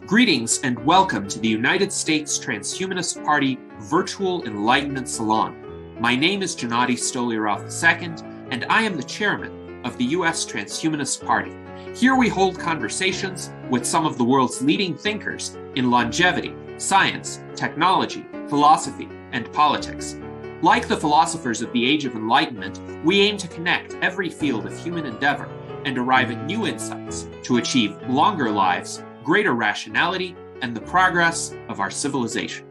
Greetings and welcome to the United States Transhumanist Party Virtual Enlightenment Salon. My name is Gennady Stoliarov II, and I am the chairman of the U.S. Transhumanist Party. Here we hold conversations with some of the world's leading thinkers in longevity, science, technology, philosophy, and politics. Like the philosophers of the Age of Enlightenment, we aim to connect every field of human endeavor and arrive at new insights to achieve longer lives, greater rationality, and the progress of our civilization.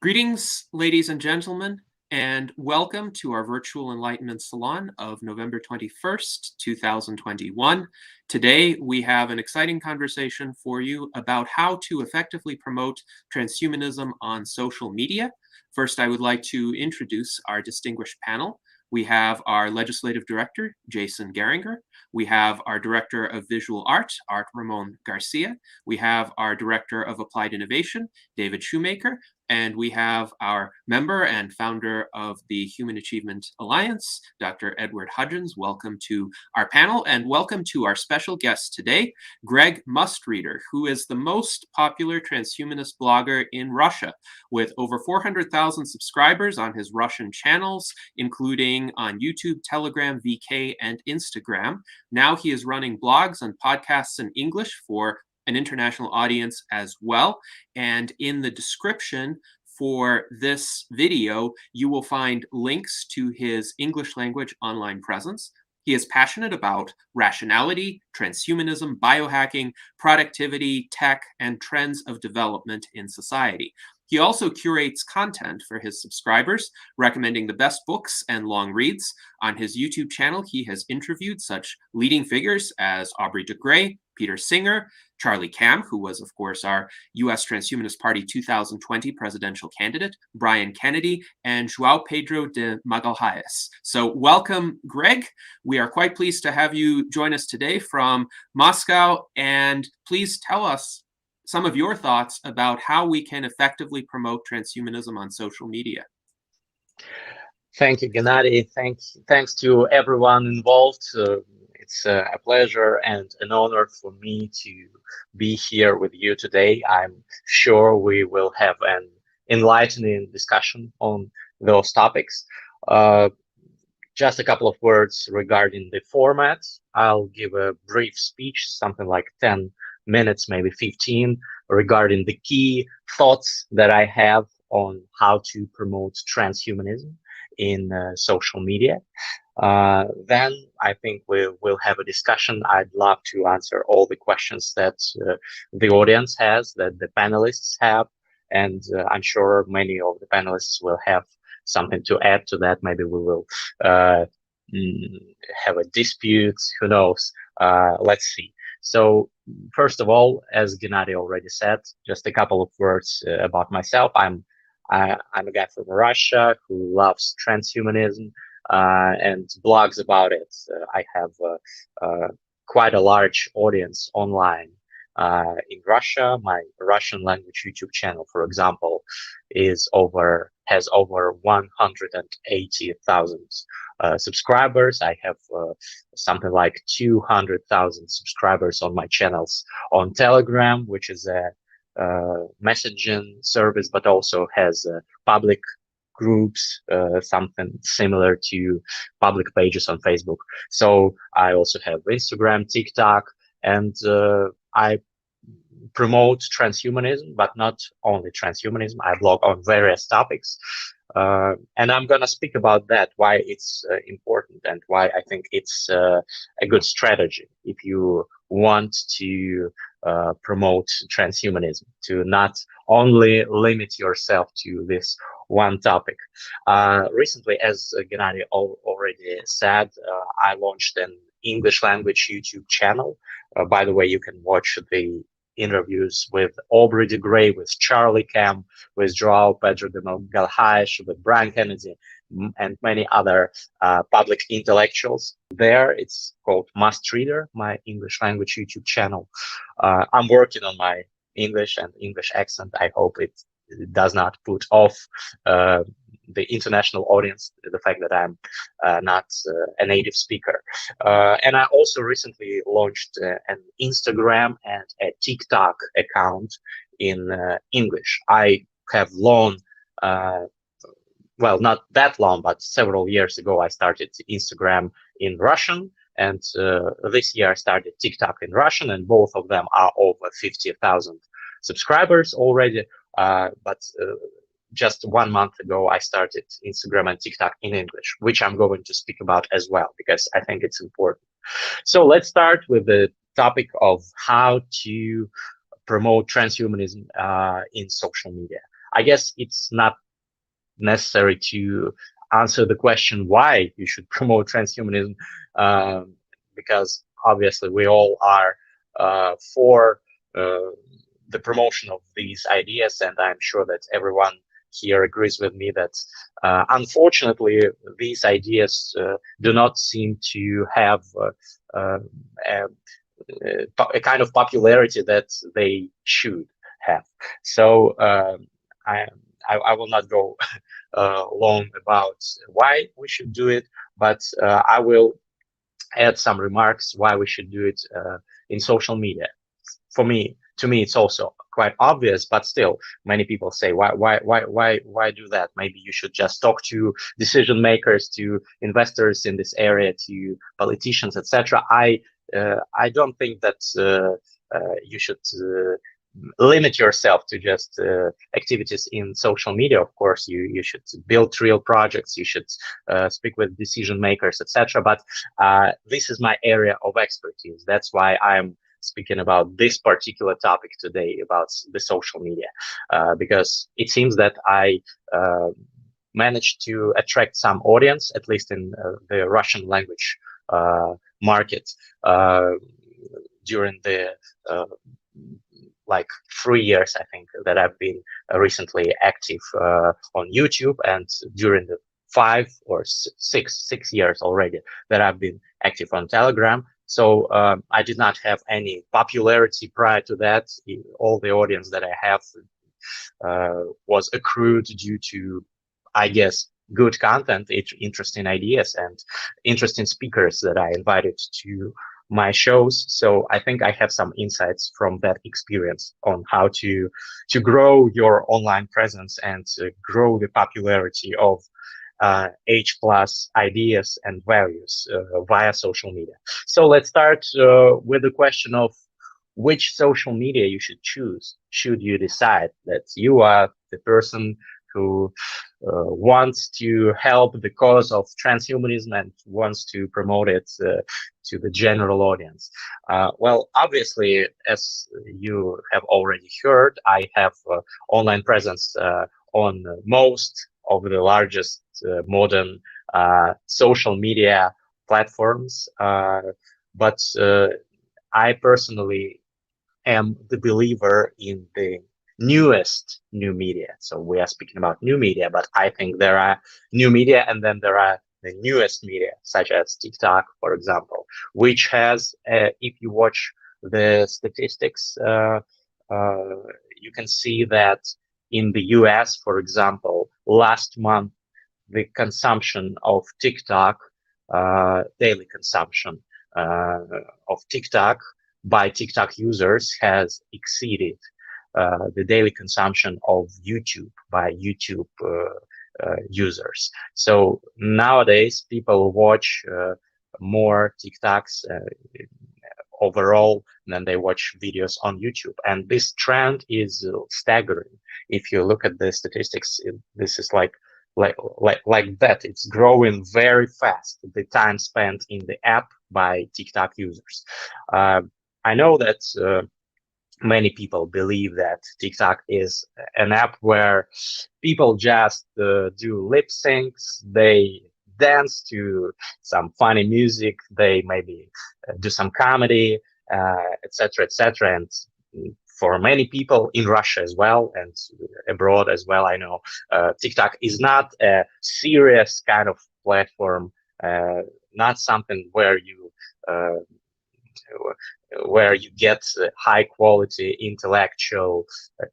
Greetings, ladies and gentlemen, and welcome to our Virtual Enlightenment Salon of November 21st, 2021. Today, we have an exciting conversation for you about how to effectively promote transhumanism on social media. First, I would like to introduce our distinguished panel. We have our Legislative Director, Jason Geringer. We have our Director of Visual Art, Art Ramon Garcia. We have our Director of Applied Innovation, David Shoemaker. And we have our member and founder of the Human Achievement Alliance, Dr. Edward Hudgens. Welcome to our panel, and welcome to our special guest today, Greg Mustreader, who is the most popular transhumanist blogger in Russia, with over 400,000 subscribers on his Russian channels, including on YouTube, Telegram, VK, and Instagram. Now he is running blogs and podcasts in English for an international audience as well. And in the description for this video, you will find links to his English language online presence. He is passionate about rationality, transhumanism, biohacking, productivity, tech, and trends of development in society. He also curates content for his subscribers, recommending the best books and long reads. On his YouTube channel, he has interviewed such leading figures as Aubrey de Grey, Peter Singer, Charlie Kam, who was, of course, our U.S. Transhumanist Party 2020 presidential candidate, Brian Kennedy, and João Pedro de Magalhães. So welcome, Greg. We are quite pleased to have you join us today from Moscow, and please tell us some of your thoughts about how we can effectively promote transhumanism on social media. Thank you, Gennady. Thanks to everyone involved. It's a pleasure and an honor for me to be here with you today. I'm sure we will have an enlightening discussion on those topics. Just a couple of words regarding the format. I'll give a brief speech, something like 10 minutes, maybe 15, regarding the key thoughts that I have on how to promote transhumanism in social media. Then I think we'll have a discussion. I'd love to answer all the questions that the audience has, that the panelists have, and I'm sure many of the panelists will have something to add to that. Maybe we will have a dispute, who knows. Let's see. So first of all, as Gennady already said, just a couple of words about myself. I'm a guy from Russia who loves transhumanism and blogs about it. I have quite a large audience online in Russia. My Russian language YouTube channel, for example, has over 180,000 subscribers. I have something like 200,000 subscribers on my channels on Telegram, which is a messaging service, but also has public groups, something similar to public pages on Facebook. So I also have Instagram, TikTok, and I promote transhumanism, but not only transhumanism. I blog on various topics. And I'm going to speak about that, why it's important and why I think it's a good strategy if you want to promote transhumanism, to not only limit yourself to this one topic. Recently, as Gennady already said, I launched an English language YouTube channel. By the way, you can watch the interviews with Aubrey de Grey, with Charlie Kam, with João Pedro de Magalhães, with Brian Kennedy, and many other public intellectuals. There, it's called Mustreader, my English language YouTube channel. I'm working on my English and English accent. I hope it does not put off the international audience, the fact that I'm not a native speaker. And I also recently launched an Instagram and a TikTok account in English. I have long, well, not that long, but several years ago, I started Instagram in Russian. And this year I started TikTok in Russian, and both of them are over 50,000 subscribers already. But just 1 month ago, I started Instagram and TikTok in English, which I'm going to speak about as well, because I think it's important. So let's start with the topic of how to promote transhumanism in social media. I guess it's not necessary to answer the question why you should promote transhumanism, because obviously we all are for the promotion of these ideas, and I'm sure that everyone here agrees with me that unfortunately these ideas do not seem to have a kind of popularity that they should have. So I will not go long about why we should do it, but I will add some remarks why we should do it in social media. To me, it's also quite obvious, but still, many people say, why do that? Maybe you should just talk to decision makers, to investors in this area, to politicians, etc. I don't think that you should limit yourself to just activities in social media. Of course, you should build real projects, you should speak with decision makers, etc. But this is my area of expertise. That's why I'm speaking about this particular topic today, about the social media, because it seems that I managed to attract some audience, at least in the Russian language market, during the like 3 years, I think, that I've been recently active on YouTube, and during the 5 or 6 years already that I've been active on Telegram. So I did not have any popularity prior to that. All the audience that I have was accrued due to, I guess, good content, interesting ideas, and interesting speakers that I invited to my shows. So I think I have some insights from that experience on how to grow your online presence and grow the popularity of H+ ideas and values via social media. So let's start with the question of which social media you should choose. Should you decide that you are the person who wants to help the cause of transhumanism and wants to promote it to the general audience? Well, obviously, as you have already heard, I have online presence on most of the largest modern social media platforms, but I personally am the believer in the newest new media. So we are speaking about new media, but I think there are new media and then there are the newest media, such as TikTok, for example, which has, if you watch the statistics, you can see that in the US, for example, last month, the consumption of TikTok, daily consumption of TikTok by TikTok users has exceeded the daily consumption of YouTube by YouTube users. So nowadays, people watch more TikToks overall than they watch videos on YouTube. And this trend is staggering. If you look at the statistics, this is like that. It's growing very fast, the time spent in the app by TikTok users. I know that many people believe that TikTok is an app where people just do lip syncs, they dance to some funny music, they maybe do some comedy, etc., etc. And for many people in Russia as well and abroad as well, I know TikTok is not a serious kind of platform, not something where you where you get high quality intellectual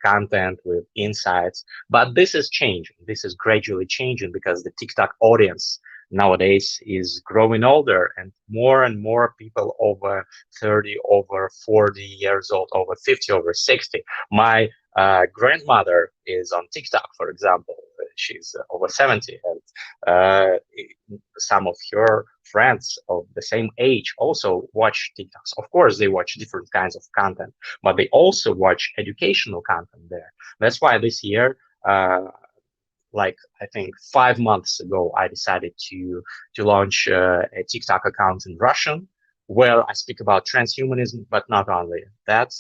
content with insights. But this is changing. This is gradually changing because the TikTok audience nowadays is growing older, and more people over 30, over 40 years old, over 50, over 60. My grandmother is on TikTok, for example. She's over 70, and uh, some of her friends of the same age also watch TikToks. Of course, they watch different kinds of content, but they also watch educational content there. That's why this year, like I think 5 months ago, I decided to launch a TikTok account in Russian, where I speak about transhumanism, but not only that,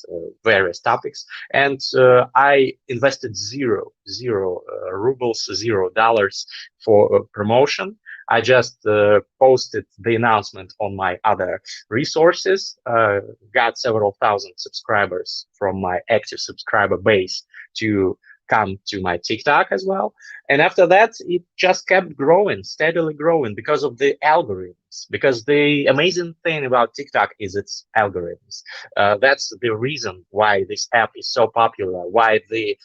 various topics. And I invested zero rubles, $0 for promotion. I just posted the announcement on my other resources, got several thousand subscribers from my active subscriber base to come to my TikTok as well. And after that, it just kept growing, steadily growing because of the algorithms. Because the amazing thing about TikTok is its algorithms. That's the reason why this app is so popular, why the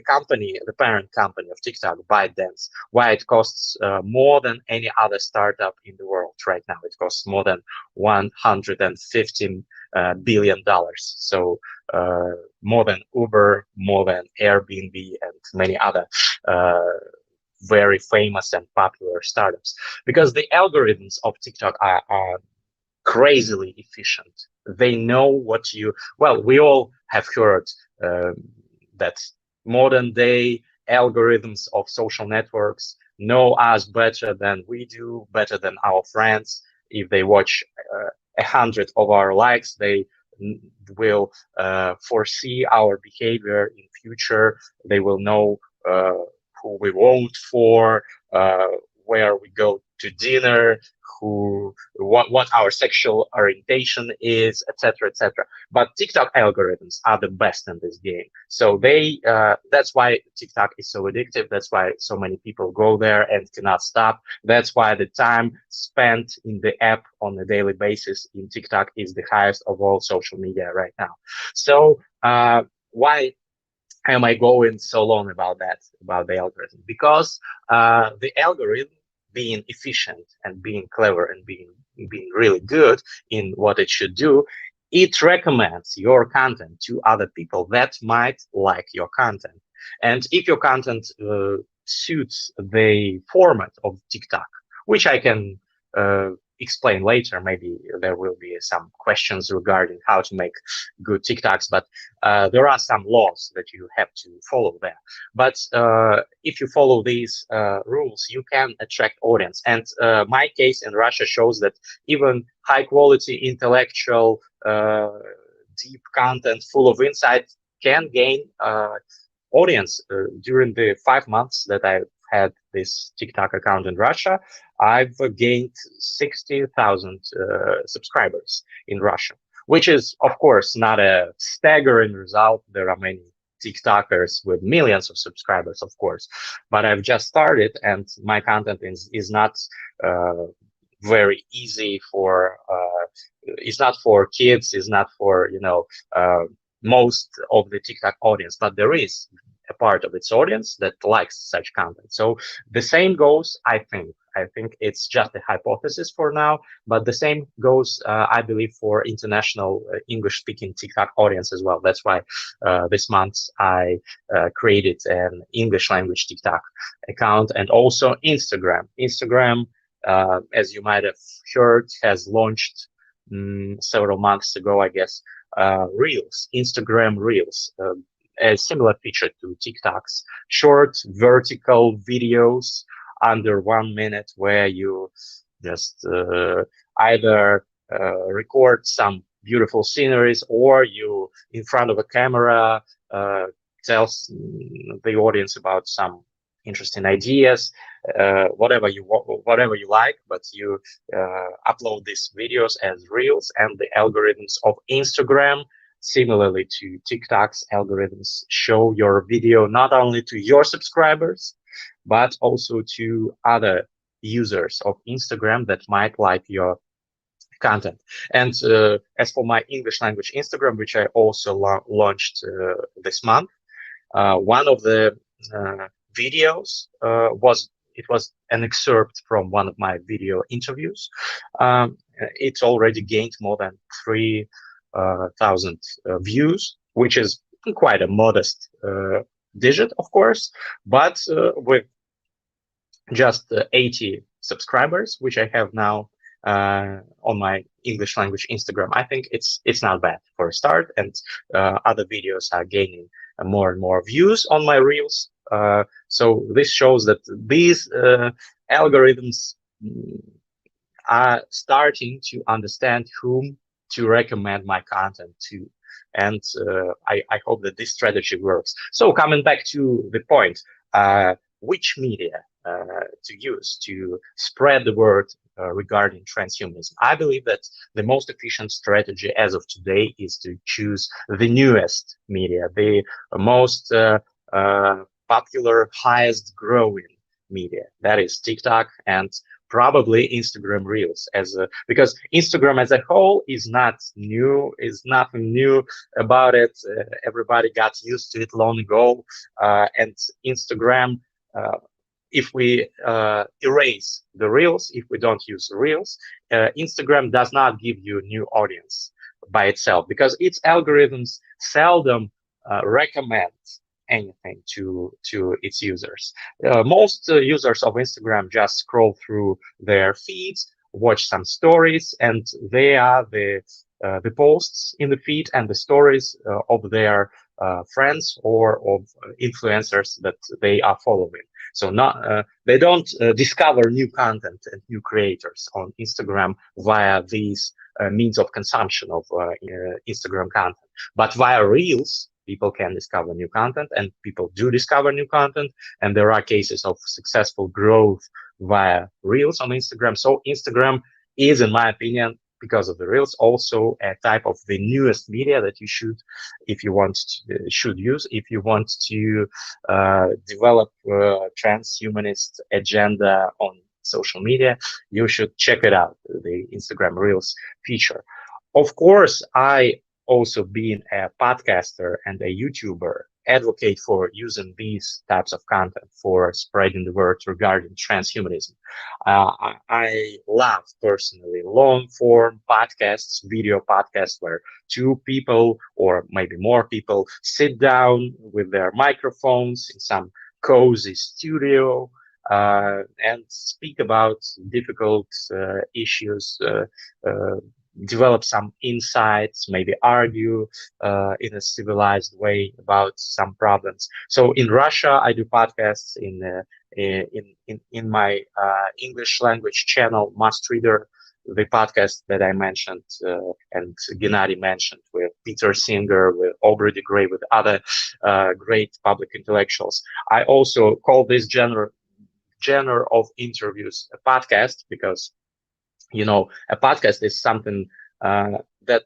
company, the parent company of TikTok, ByteDance, why it costs more than any other startup in the world right now. It costs more than $115 billion. So more than Uber, more than Airbnb, and many other very famous and popular startups. Because the algorithms of TikTok are crazily efficient. They know what you, well, we all have heard that modern day algorithms of social networks know us better than we do, better than our friends. If they watch 100 of our likes, they will foresee our behavior in future. They will know who we vote for, where we go to dinner, what our sexual orientation is, etc., etc. But TikTok algorithms are the best in this game. So that's why TikTok is so addictive. That's why so many people go there and cannot stop. That's why the time spent in the app on a daily basis in TikTok is the highest of all social media right now. So why am I going so long about that, about the algorithm? Because the algorithm, being efficient and being clever and being really good in what it should do, it recommends your content to other people that might like your content. And if your content suits the format of TikTok, which I can explain later, maybe there will be some questions regarding how to make good TikToks, but there are some laws that you have to follow there. But if you follow these rules, you can attract audience. And my case in Russia shows that even high quality intellectual deep content full of insight can gain audience. During the 5 months that I had this TikTok account in Russia, I've gained 60,000 subscribers in Russia, which is, of course, not a staggering result. There are many TikTokers with millions of subscribers, of course, but I've just started, and my content is not very easy for. It's not for kids. It's not for most of the TikTok audience, but there is a part of its audience that likes such content. So the same goes, I think it's just a hypothesis for now, but the same goes, I believe, for international English-speaking TikTok audience as well. That's why this month I created an English language TikTok account, and also Instagram. Instagram, as you might have heard, has launched several months ago, I guess, Reels, Instagram Reels, a similar feature to TikTok's short vertical videos under 1 minute, where you just either record some beautiful sceneries, or you in front of a camera tells the audience about some interesting ideas, whatever you like, but you upload these videos as reels, and the algorithms of Instagram, similarly to TikTok's algorithms, show your video not only to your subscribers, but also to other users of Instagram that might like your content. And as for my English language Instagram, which I also launched this month, one of the videos was an excerpt from one of my video interviews. It's already gained more than 3,000 views, which is quite a modest digit, of course, but with just 80 subscribers, which I have now on my English language Instagram. I think it's not bad for a start, and other videos are gaining more and more views on my reels. So this shows that these algorithms are starting to understand whom to recommend my content to. And I hope that this strategy works. So coming back to the point, which media to use to spread the word regarding transhumanism? I believe that the most efficient strategy as of today is to choose the newest media, the most popular, highest growing media. That is TikTok and probably Instagram Reels, because Instagram as a whole is not new, is nothing new about it. Everybody got used to it long ago, and Instagram. If we erase the Reels, if we don't use Reels, Instagram does not give you a new audience by itself, because its algorithms seldom recommend anything to its users. Most users of Instagram just scroll through their feeds, watch some stories, and they are the posts in the feed and the stories of their friends or of influencers that they are following. So they don't discover new content and new creators on Instagram via these means of consumption of Instagram content. But via Reels, people can discover new content, and people do discover new content. And there are cases of successful growth via Reels on Instagram. So Instagram is, in my opinion, because of the Reels, also a type of the newest media that you should, if you want to, should use, if you want to develop a transhumanist agenda on social media, you should check it out, the Instagram Reels feature. Of course, I also being a podcaster and a YouTuber, advocate for using these types of content for spreading the word regarding transhumanism. I love personally long form podcasts, video podcasts where two people or maybe more people sit down with their microphones in some cozy studio and speak about difficult issues, develop some insights, maybe argue in a civilized way about some problems. So in Russia, I do podcasts in my English language channel, Mustreader, the podcast that I mentioned and Gennady mentioned with Peter Singer, with Aubrey de Grey, with other great public intellectuals. I also call this genre of interviews a podcast because, you know, a podcast is something that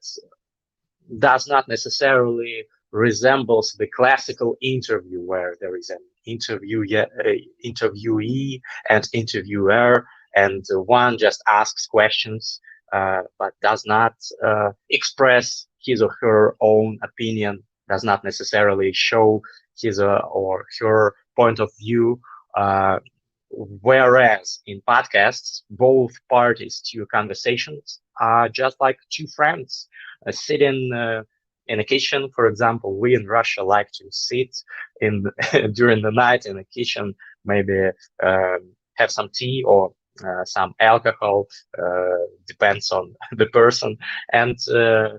does not necessarily resembles the classical interview where there is an interviewee and interviewer, and one just asks questions but does not express his or her own opinion, does not necessarily show his or her point of view. Whereas in podcasts, both parties to conversations are just like two friends sitting in a kitchen. For example, we in Russia like to sit in during the night in a kitchen, maybe have some tea or some alcohol, depends on the person, and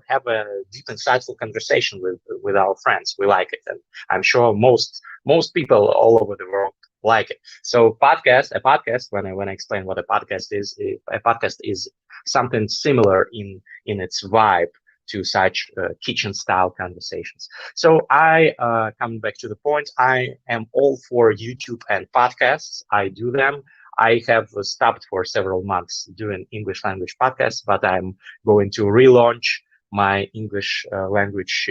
have a deep, insightful conversation with our friends. We like it, and I'm sure most people all over the world like it. So a podcast, when I explain what a podcast is something similar in its vibe to such kitchen style conversations. So coming back to the point, I am all for YouTube and podcasts. I do them. I have stopped for several months doing English language podcasts, but I'm going to relaunch my English language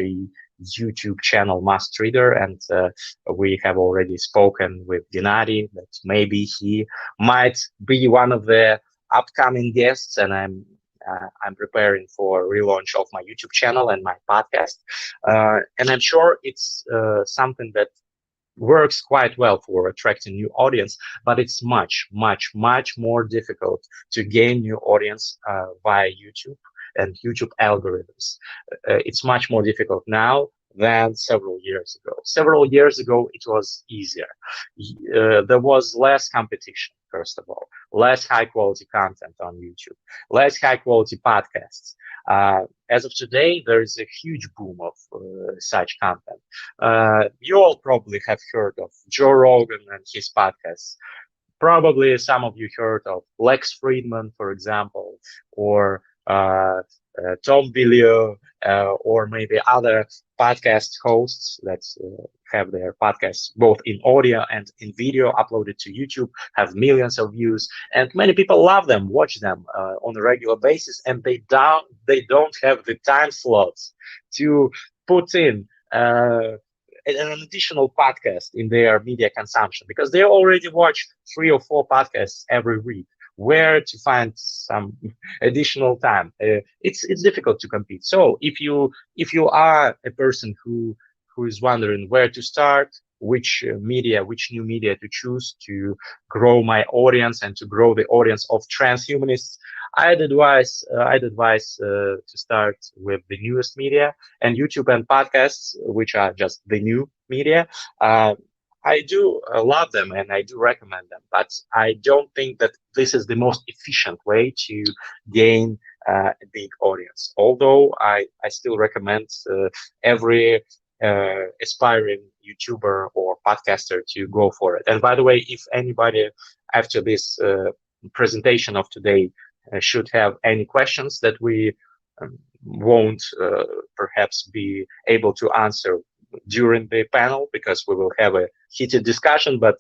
YouTube channel, Mustreader, and we have already spoken with Gennady that maybe he might be one of the upcoming guests, and I'm preparing for relaunch of my YouTube channel and my podcast, and I'm sure it's something that works quite well for attracting new audience, but it's much more difficult to gain new audience via YouTube and YouTube algorithms. It's much more difficult now than several years ago. Several years ago, it was easier. There was less competition, first of all, less high quality content on YouTube, less high quality podcasts. As of today, there is a huge boom of such content. You all probably have heard of Joe Rogan and his podcasts. Probably some of you heard of Lex Friedman, for example, or Tom Billio, or maybe other podcast hosts that have their podcasts both in audio and in video uploaded to YouTube, have millions of views, and many people love them, watch them on a regular basis, and they don't have the time slots to put in an additional podcast in their media consumption, because they already watch 3 or 4 podcasts every week. Where to find some additional time? It's difficult to compete. So if you are a person who is wondering where to start, which new media to choose to grow my audience and to grow the audience of transhumanists, I'd advise to start with the newest media, and YouTube and podcasts, which are just the new media. I do love them and I do recommend them, but I don't think that this is the most efficient way to gain a big audience. Although I still recommend every aspiring YouTuber or podcaster to go for it. And by the way, if anybody after this presentation of today should have any questions that we won't perhaps be able to answer during the panel, because we will have a heated discussion, but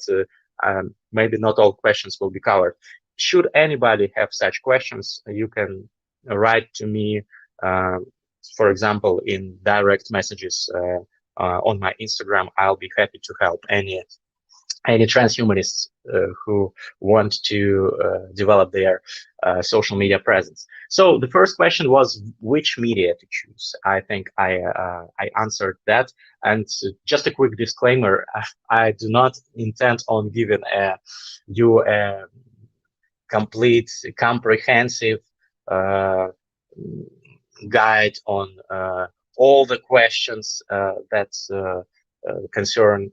maybe not all questions will be covered. Should anybody have such questions, you can write to me, for example, in direct messages on my Instagram. I'll be happy to help any transhumanists who want to develop their social media presence. So the first question was which media to choose. I think I answered that. And just a quick disclaimer: I do not intend on giving you a complete, comprehensive guide on all the questions that concern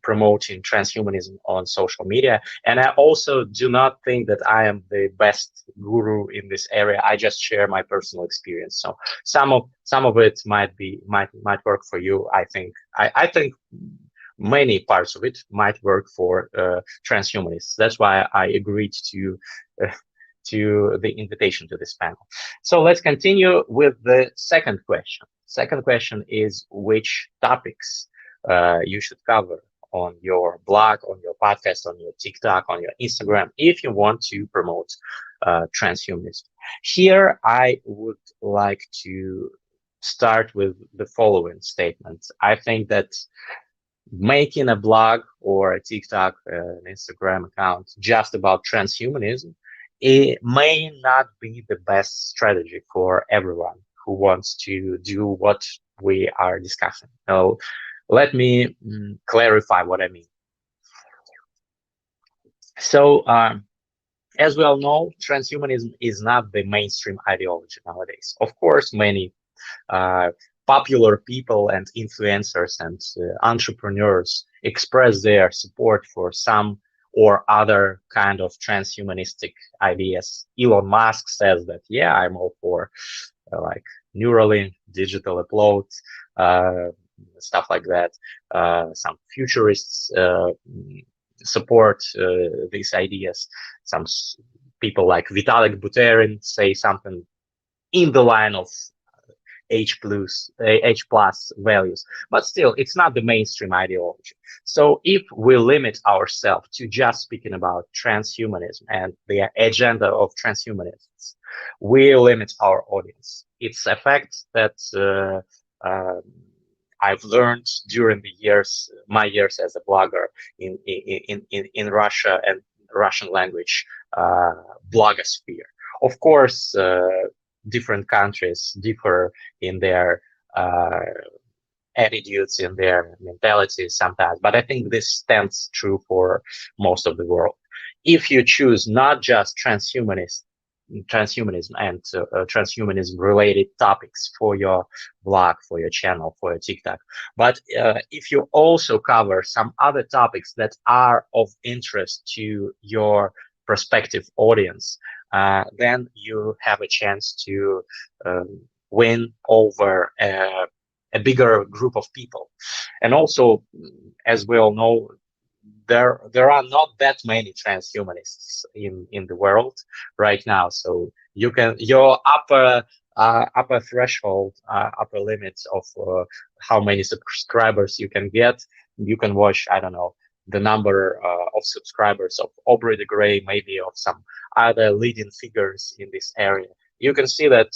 promoting transhumanism on social media. And I also do not think that I am the best guru in this area. I just share my personal experience. So some of it might work for you. I think many parts of it might work for transhumanists. That's why I agreed to the invitation to this panel. So let's continue with the second question. Second question is which topics you should cover on your blog, on your podcast, on your TikTok, on your Instagram, if you want to promote transhumanism. Here, I would like to start with the following statement. I think that making a blog or a TikTok, an Instagram account just about transhumanism, it may not be the best strategy for everyone who wants to do what we are discussing. So let me clarify what I mean. So as we all know, transhumanism is not the mainstream ideology nowadays. Of course, many popular people and influencers and entrepreneurs express their support for some or other kind of transhumanistic ideas. Elon Musk says that, yeah, I'm all for like Neuralink, digital upload, stuff like that. Some futurists support these ideas. Some people like Vitalik Buterin say something in the line of H plus values, but still, it's not the mainstream ideology. So if we limit ourselves to just speaking about transhumanism and the agenda of transhumanists, we limit our audience. It's a fact that I've learned during my years as a blogger in Russia and Russian language blogosphere. Of course, different countries differ in their attitudes, in their mentalities sometimes, but I think this stands true for most of the world. If you choose not just transhumanism and transhumanism related topics for your blog, for your channel, for your TikTok, but if you also cover some other topics that are of interest to your prospective audience, then you have a chance to win over a bigger group of people. And also, as we all know, there are not that many transhumanists in the world right now. So you can your upper threshold, upper limits of how many subscribers you can get. You can watch, I don't know, the number of subscribers of Aubrey de Grey, maybe of some other leading figures in this area. You can see that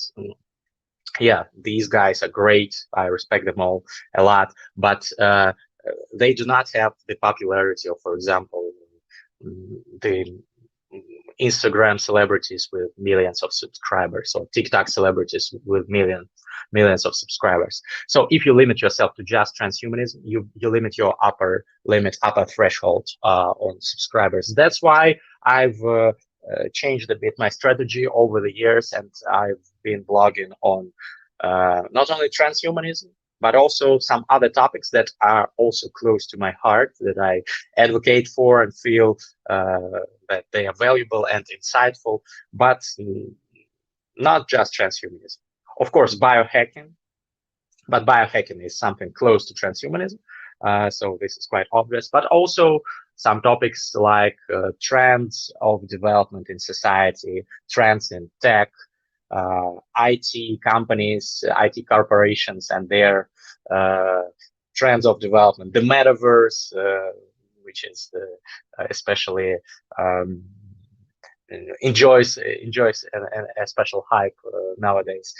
yeah, these guys are great. I respect them all a lot, but they do not have the popularity of, for example, the Instagram celebrities with millions of subscribers, or TikTok celebrities with millions of subscribers. So if you limit yourself to just transhumanism, you limit your upper threshold on subscribers. That's why I've changed a bit my strategy over the years, and I've been blogging on not only transhumanism, but also some other topics that are also close to my heart, that I advocate for and feel that they are valuable and insightful, but not just transhumanism. Of course, biohacking, but biohacking is something close to transhumanism. So this is quite obvious, but also some topics like trends of development in society, trends in tech, IT companies, IT corporations, and their trends of development, the metaverse, which is especially enjoys a special hype nowadays,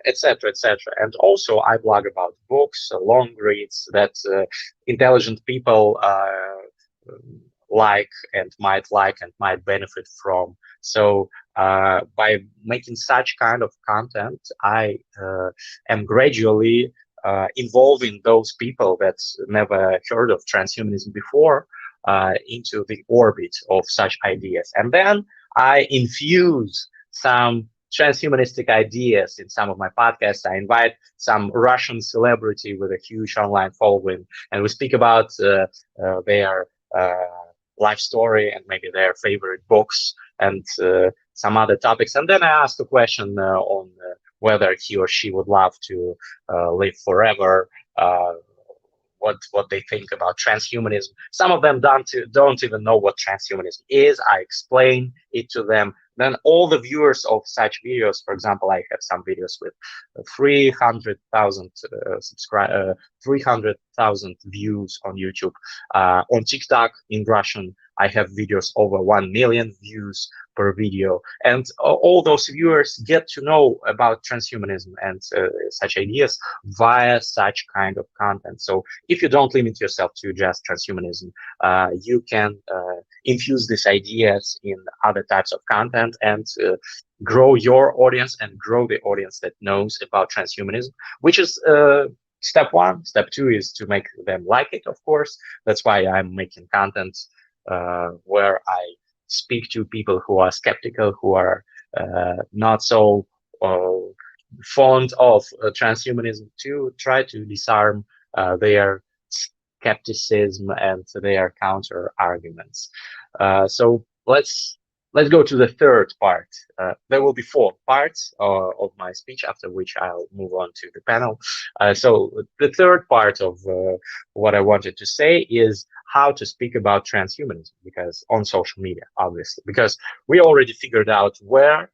etc., etc. And also, I blog about books, long reads that intelligent people like and might benefit from. So by making such kind of content, I am gradually involving those people that never heard of transhumanism before into the orbit of such ideas. And then I infuse some transhumanistic ideas in some of my podcasts. I invite some Russian celebrity with a huge online following, and we speak about their life story and maybe their favorite books and some other topics. And then I ask a question on whether he or she would love to live forever, what they think about transhumanism. Some of them don't even know what transhumanism is. I explain it to them. Then all the viewers of such videos, for example, I have some videos with 300,000 300,000 views on YouTube. On TikTok in Russian, I have videos over 1 million views per video, and all those viewers get to know about transhumanism and such ideas via such kind of content. So if you don't limit yourself to just transhumanism, you can infuse these ideas in other types of content and grow your audience and grow the audience that knows about transhumanism, which is step one. Step two is to make them like it, of course. That's why I'm making content where I speak to people who are skeptical, who are not so fond of transhumanism, to try to disarm their skepticism and their counter arguments. So let's go to the third part. There will be 4 parts of my speech, after which I'll move on to the panel. So the third part of what I wanted to say is how to speak about transhumanism, because on social media, obviously, because we already figured out where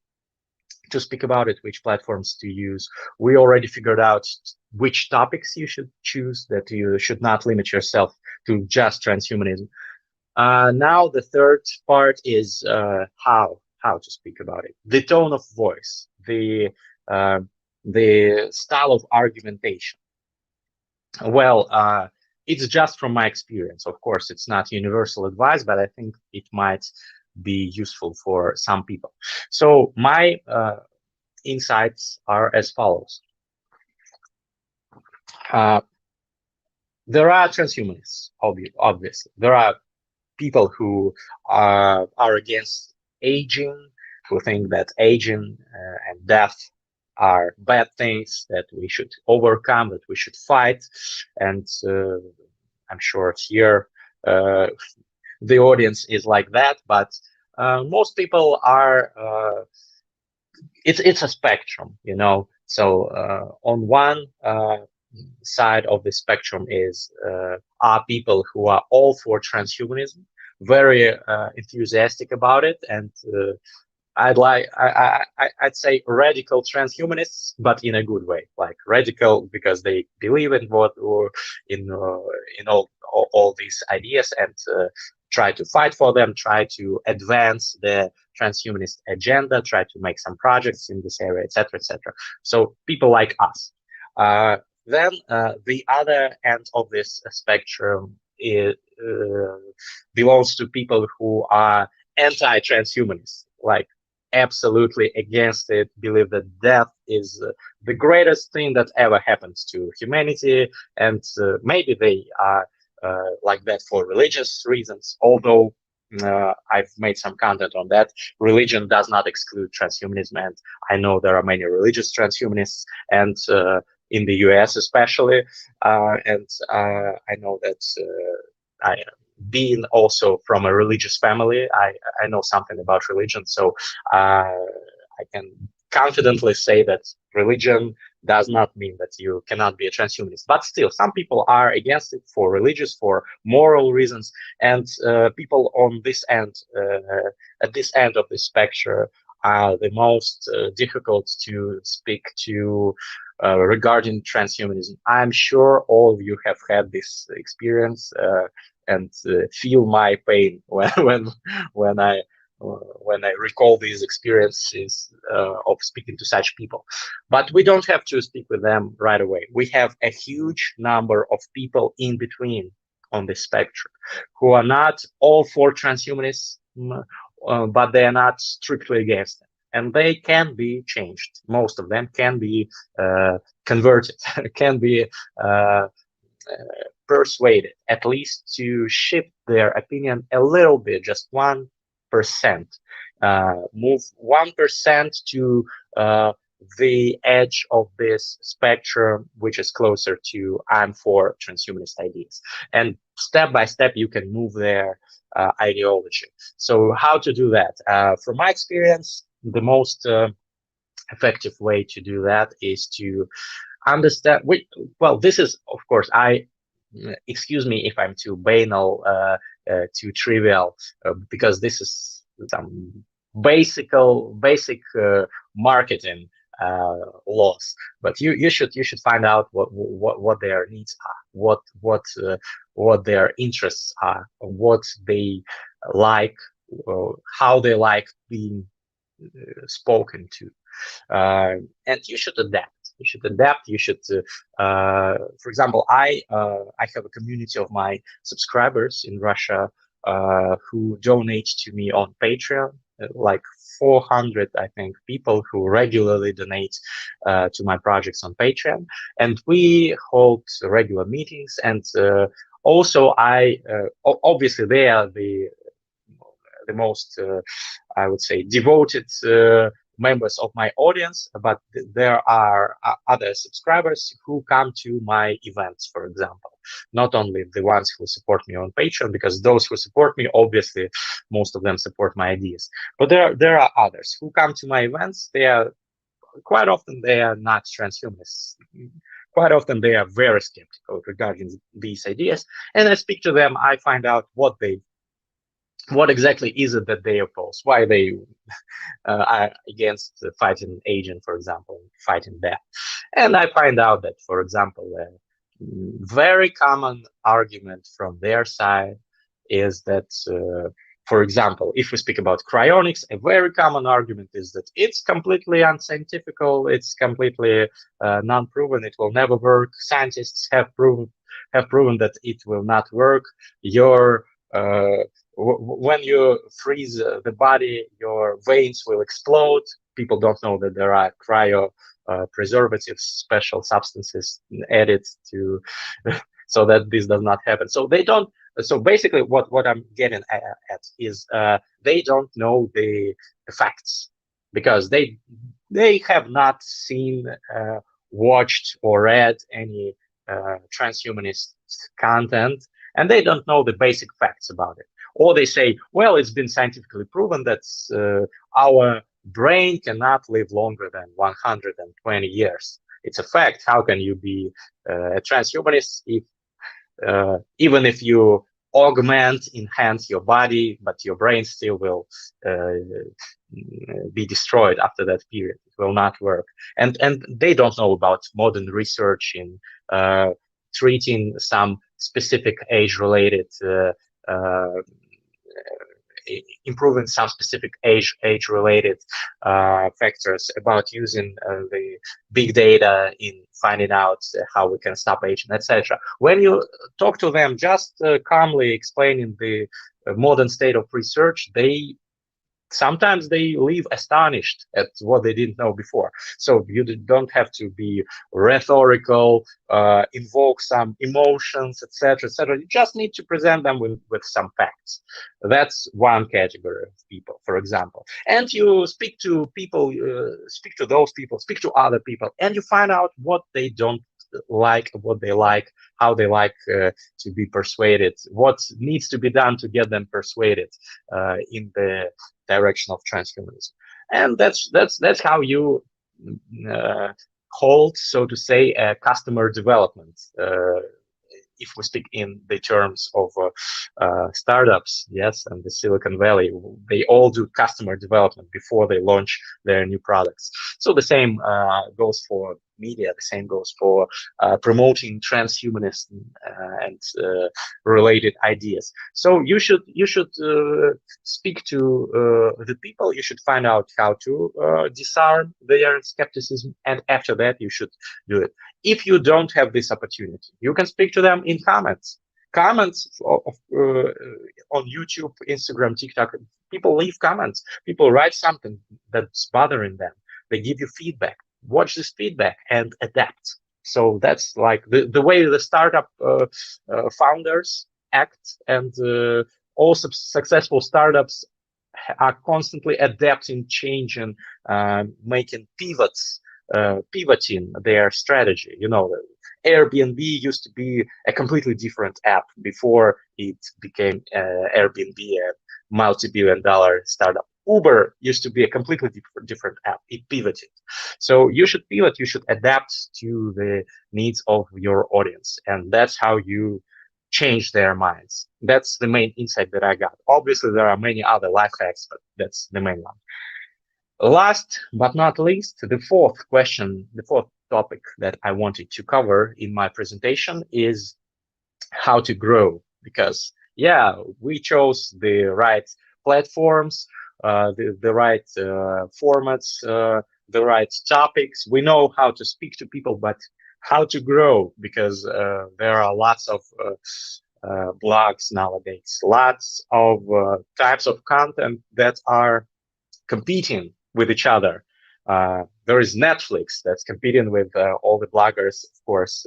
to speak about it, which platforms to use. We already figured out which topics you should choose, that you should not limit yourself to just transhumanism. Now the third part is how to speak about it, the tone of voice, the style of argumentation. Well, it's just from my experience. Of course, it's not universal advice, but I think it might be useful for some people. So my insights are as follows. There are transhumanists, obviously. There are people who are against aging, who think that aging and death are bad things that we should overcome, that we should fight. And I'm sure here the audience is like that, but most people are, it's a spectrum, you know. So on one side of the spectrum are people who are all for transhumanism, very enthusiastic about it, and I'd say radical transhumanists, but in a good way, like radical because they believe in in all these ideas and try to fight for them, try to advance the transhumanist agenda, try to make some projects in this area, etc., etc. So people like us. Then the other end of this spectrum belongs to people who are anti-transhumanists, like absolutely against it, believe that death is the greatest thing that ever happens to humanity, and maybe they are like that for religious reasons, although I've made some content on that. Religion does not exclude transhumanism, and I know there are many religious transhumanists, and in the US especially, and I know that I being also from a religious family, I know something about religion, so I can confidently say that religion does not mean that you cannot be a transhumanist. But still, some people are against it for religious, for moral reasons, and people on this end, at this end of the spectrum, are the most difficult to speak to regarding transhumanism. I'm sure all of you have had this experience and feel my pain when I recall these experiences of speaking to such people. But we don't have to speak with them right away. We have a huge number of people in between on the spectrum who are not all for transhumanism, but they are not strictly against it. And they can be changed. Most of them can be converted, can be persuaded, at least to shift their opinion a little bit, just 1%. Move 1% to the edge of this spectrum, which is closer to I'm for transhumanist ideas. And step by step, you can move their ideology. So how to do that? From my experience, the most effective way to do that is to understand. Well, this is, of course, excuse me if I'm too banal, too trivial, because this is some basic marketing laws. But you should find out what their needs are, what their interests are, what they like, how they like being spoken to, and you should adapt. You should adapt. You should, for example, I have a community of my subscribers in Russia who donate to me on Patreon, like 400, I think, people who regularly donate to my projects on Patreon, and we hold regular meetings. And also, obviously they are the most, I would say, devoted members of my audience, but there are other subscribers who come to my events, for example, not only the ones who support me on Patreon, because those who support me, obviously, most of them support my ideas, but there are others who come to my events. Quite often they are not transhumanists. Quite often they are very skeptical regarding these ideas, and I speak to them. I find out what exactly is it that they oppose, why they are against fighting aging, for example, fighting death. And I find out that, for example, a very common argument from their side is that, for example, if we speak about cryonics, a very common argument is that it's completely unscientific, it's completely non-proven, it will never work. Scientists have proven that it will not work. Your when you freeze the body, your veins will explode. People don't know that there are cryo preservatives, special substances added to so that this does not happen. So they don't. So basically, what I'm getting at is they don't know the facts because they have not seen, watched, or read any transhumanist content, and they don't know the basic facts about it. Or they say, well, it's been scientifically proven that our brain cannot live longer than 120 years. It's a fact. How can you be a transhumanist if even if you augment, enhance your body, but your brain still will be destroyed after that period? It will not work. And they don't know about modern research in treating some specific age-related improving some specific age-related factors, about using the big data in finding out how we can stop aging, etc. When you talk to them, just calmly explaining the modern state of research, sometimes they leave astonished at what they didn't know before. So you don't have to be rhetorical, invoke some emotions, etc., etc. You just need to present them with some facts. That's one category of people, for example. And you speak to people, speak to those people, speak to other people, and you find out what they don't like, what they like, how they like to be persuaded, what needs to be done to get them persuaded in the direction of transhumanism. And that's how you hold, so to say, customer development. If we speak in the terms of startups, yes, and the Silicon Valley, they all do customer development before they launch their new products. So the same goes for media, the same goes for promoting transhumanism and related ideas. So you should speak to the people. You should find out how to disarm their skepticism, and after that you should do it. If you don't have this opportunity, you can speak to them in comments. Comments on YouTube, Instagram, TikTok. People leave comments. People write something that's bothering them. They give you feedback. Watch this feedback and adapt. So that's like the way the startup founders act, and all successful startups are constantly adapting, changing, making pivoting their strategy. You know, Airbnb used to be a completely different app before it became Airbnb, a multi-billion-dollar startup. Uber used to be a completely different app. It pivoted. So you should pivot, you should adapt to the needs of your audience. And that's how you change their minds. That's the main insight that I got. Obviously, there are many other life hacks, but that's the main one. Last but not least, the fourth topic that I wanted to cover in my presentation is how to grow. Because, yeah, we chose the right platforms, the right formats, the right topics. We know how to speak to people, but how to grow, because there are lots of blogs nowadays, lots of types of content that are competing with each other. There is Netflix that's competing with all the bloggers, of course.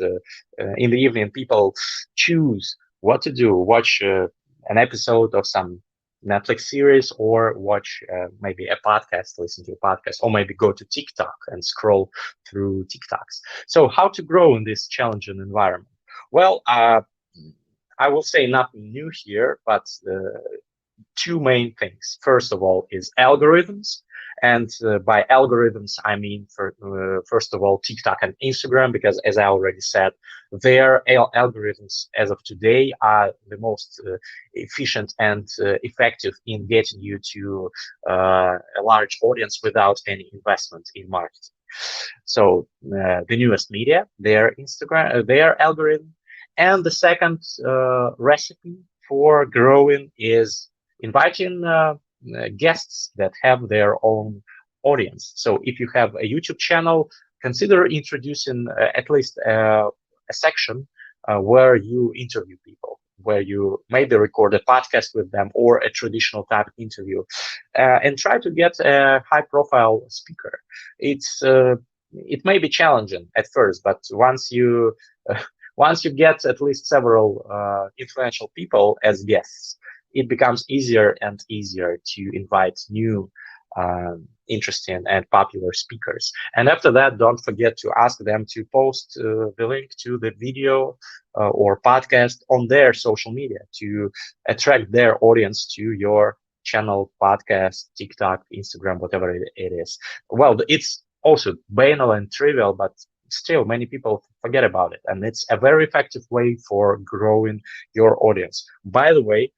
In the evening, people choose what to do, watch an episode of some Netflix series, or watch maybe a podcast, listen to a podcast, or maybe go to TikTok and scroll through TikToks. So how to grow in this challenging environment? Well, I will say nothing new here, but two main things. First of all is algorithms. And by algorithms, I mean, first of all, TikTok and Instagram, because as I already said, their algorithms as of today are the most efficient and effective in getting you to a large audience without any investment in marketing. So the newest media, their Instagram, their algorithm. And the second recipe for growing is inviting guests that have their own audience. So if you have a YouTube channel, consider introducing at least a section where you interview people. where you maybe record a podcast with them or a traditional type interview, and try to get a high-profile speaker. It may be challenging at first, but once you get at least several influential people as guests, it becomes easier and easier to invite new interesting and popular speakers. And after that, don't forget to ask them to post the link to the video or podcast on their social media to attract their audience to your channel, podcast, TikTok, Instagram, whatever it is. Well, it's also banal and trivial, but still many people forget about it. And it's a very effective way for growing your audience. By the way,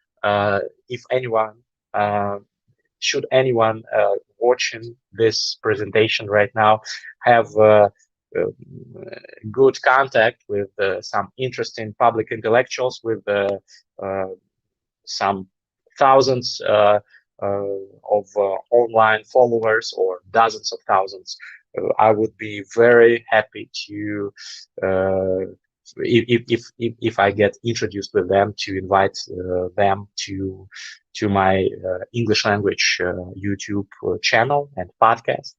if anyone should anyone watching this presentation right now have good contact with some interesting public intellectuals with some thousands of online followers or dozens of thousands, I would be very happy to if I get introduced with them, to invite them to my English language YouTube channel and podcast.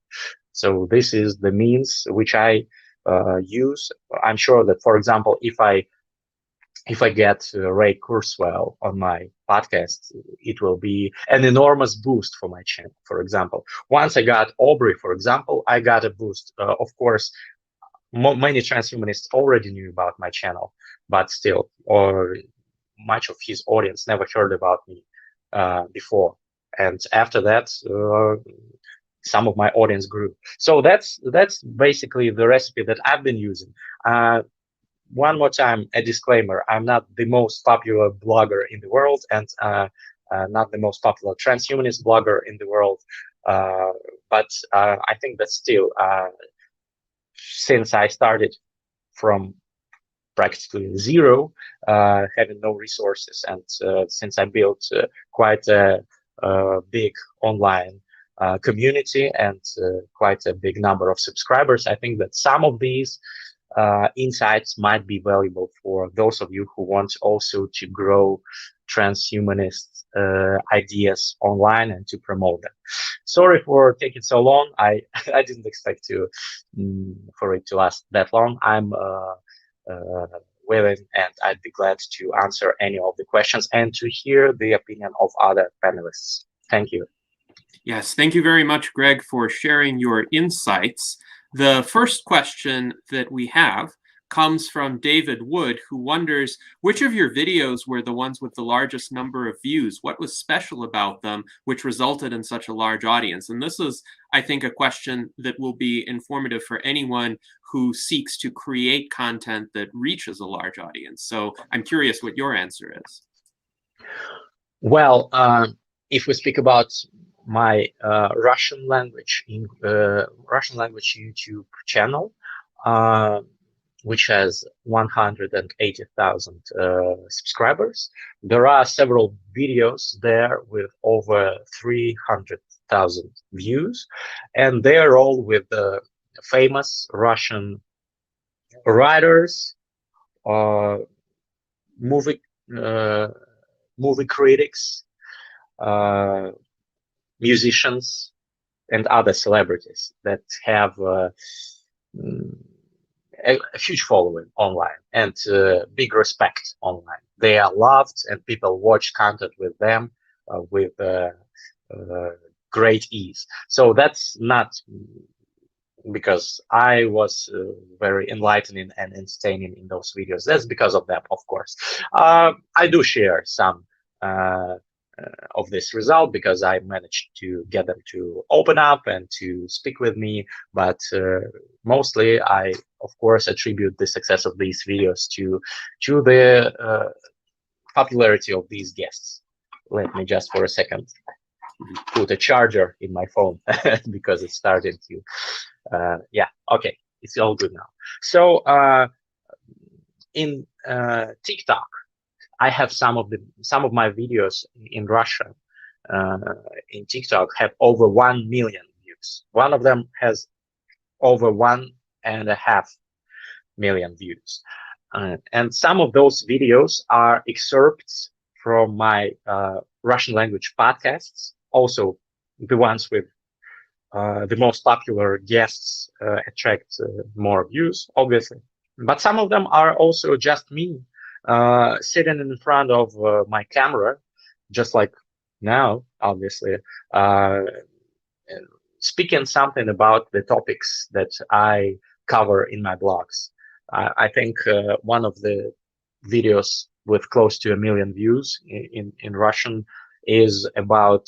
So this is the means which I use. I'm sure that, for example, if I get Ray Kurzweil on my podcast, it will be an enormous boost for my channel. For example, once I got Aubrey, for example, I got a boost. Of course, many transhumanists already knew about my channel, but still, or much of his audience never heard about me before. And after that, some of my audience grew. So that's basically the recipe that I've been using. One more time, a disclaimer: I'm not the most popular blogger in the world, and not the most popular transhumanist blogger in the world. But I think that still, since I started from practically zero, having no resources, and since I built quite a big online community and quite a big number of subscribers, I think that some of these insights might be valuable for those of you who want also to grow transhumanist ideas online and to promote them. Sorry for taking so long. I didn't expect for it to last that long. I'm willing, and I'd be glad to answer any of the questions and to hear the opinion of other panelists. Thank you. Yes, thank you very much, Greg, for sharing your insights. The first question that we have comes from David Wood, who wonders, which of your videos were the ones with the largest number of views? What was special about them which resulted in such a large audience? And this is, I think, a question that will be informative for anyone who seeks to create content that reaches a large audience. So I'm curious what your answer is. Well, if we speak about my Russian language YouTube channel, which has 180,000 subscribers, there are several videos there with over 300,000 views, and they are all with famous Russian writers, movie critics, musicians, and other celebrities that have a huge following online and big respect online. They are loved, and people watch content with them with great ease. So that's not because I was very enlightening and entertaining in those videos. That's because of them, of course. I do share some of this result because I managed to get them to open up and to speak with me, but mostly I, of course, attribute the success of these videos to the popularity of these guests. Let me just for a second put a charger in my phone because it's starting to yeah, okay, it's all good now. So in TikTok, I have some of my videos in Russia in TikTok have over 1 million views. One of them has over 1.5 million views. And some of those videos are excerpts from my Russian language podcasts, also the ones with the most popular guests attract more views, obviously. But some of them are also just me sitting in front of my camera, just like now, obviously, uh, speaking something about the topics that I cover in my blogs. I think one of the videos with close to 1 million views in Russian is about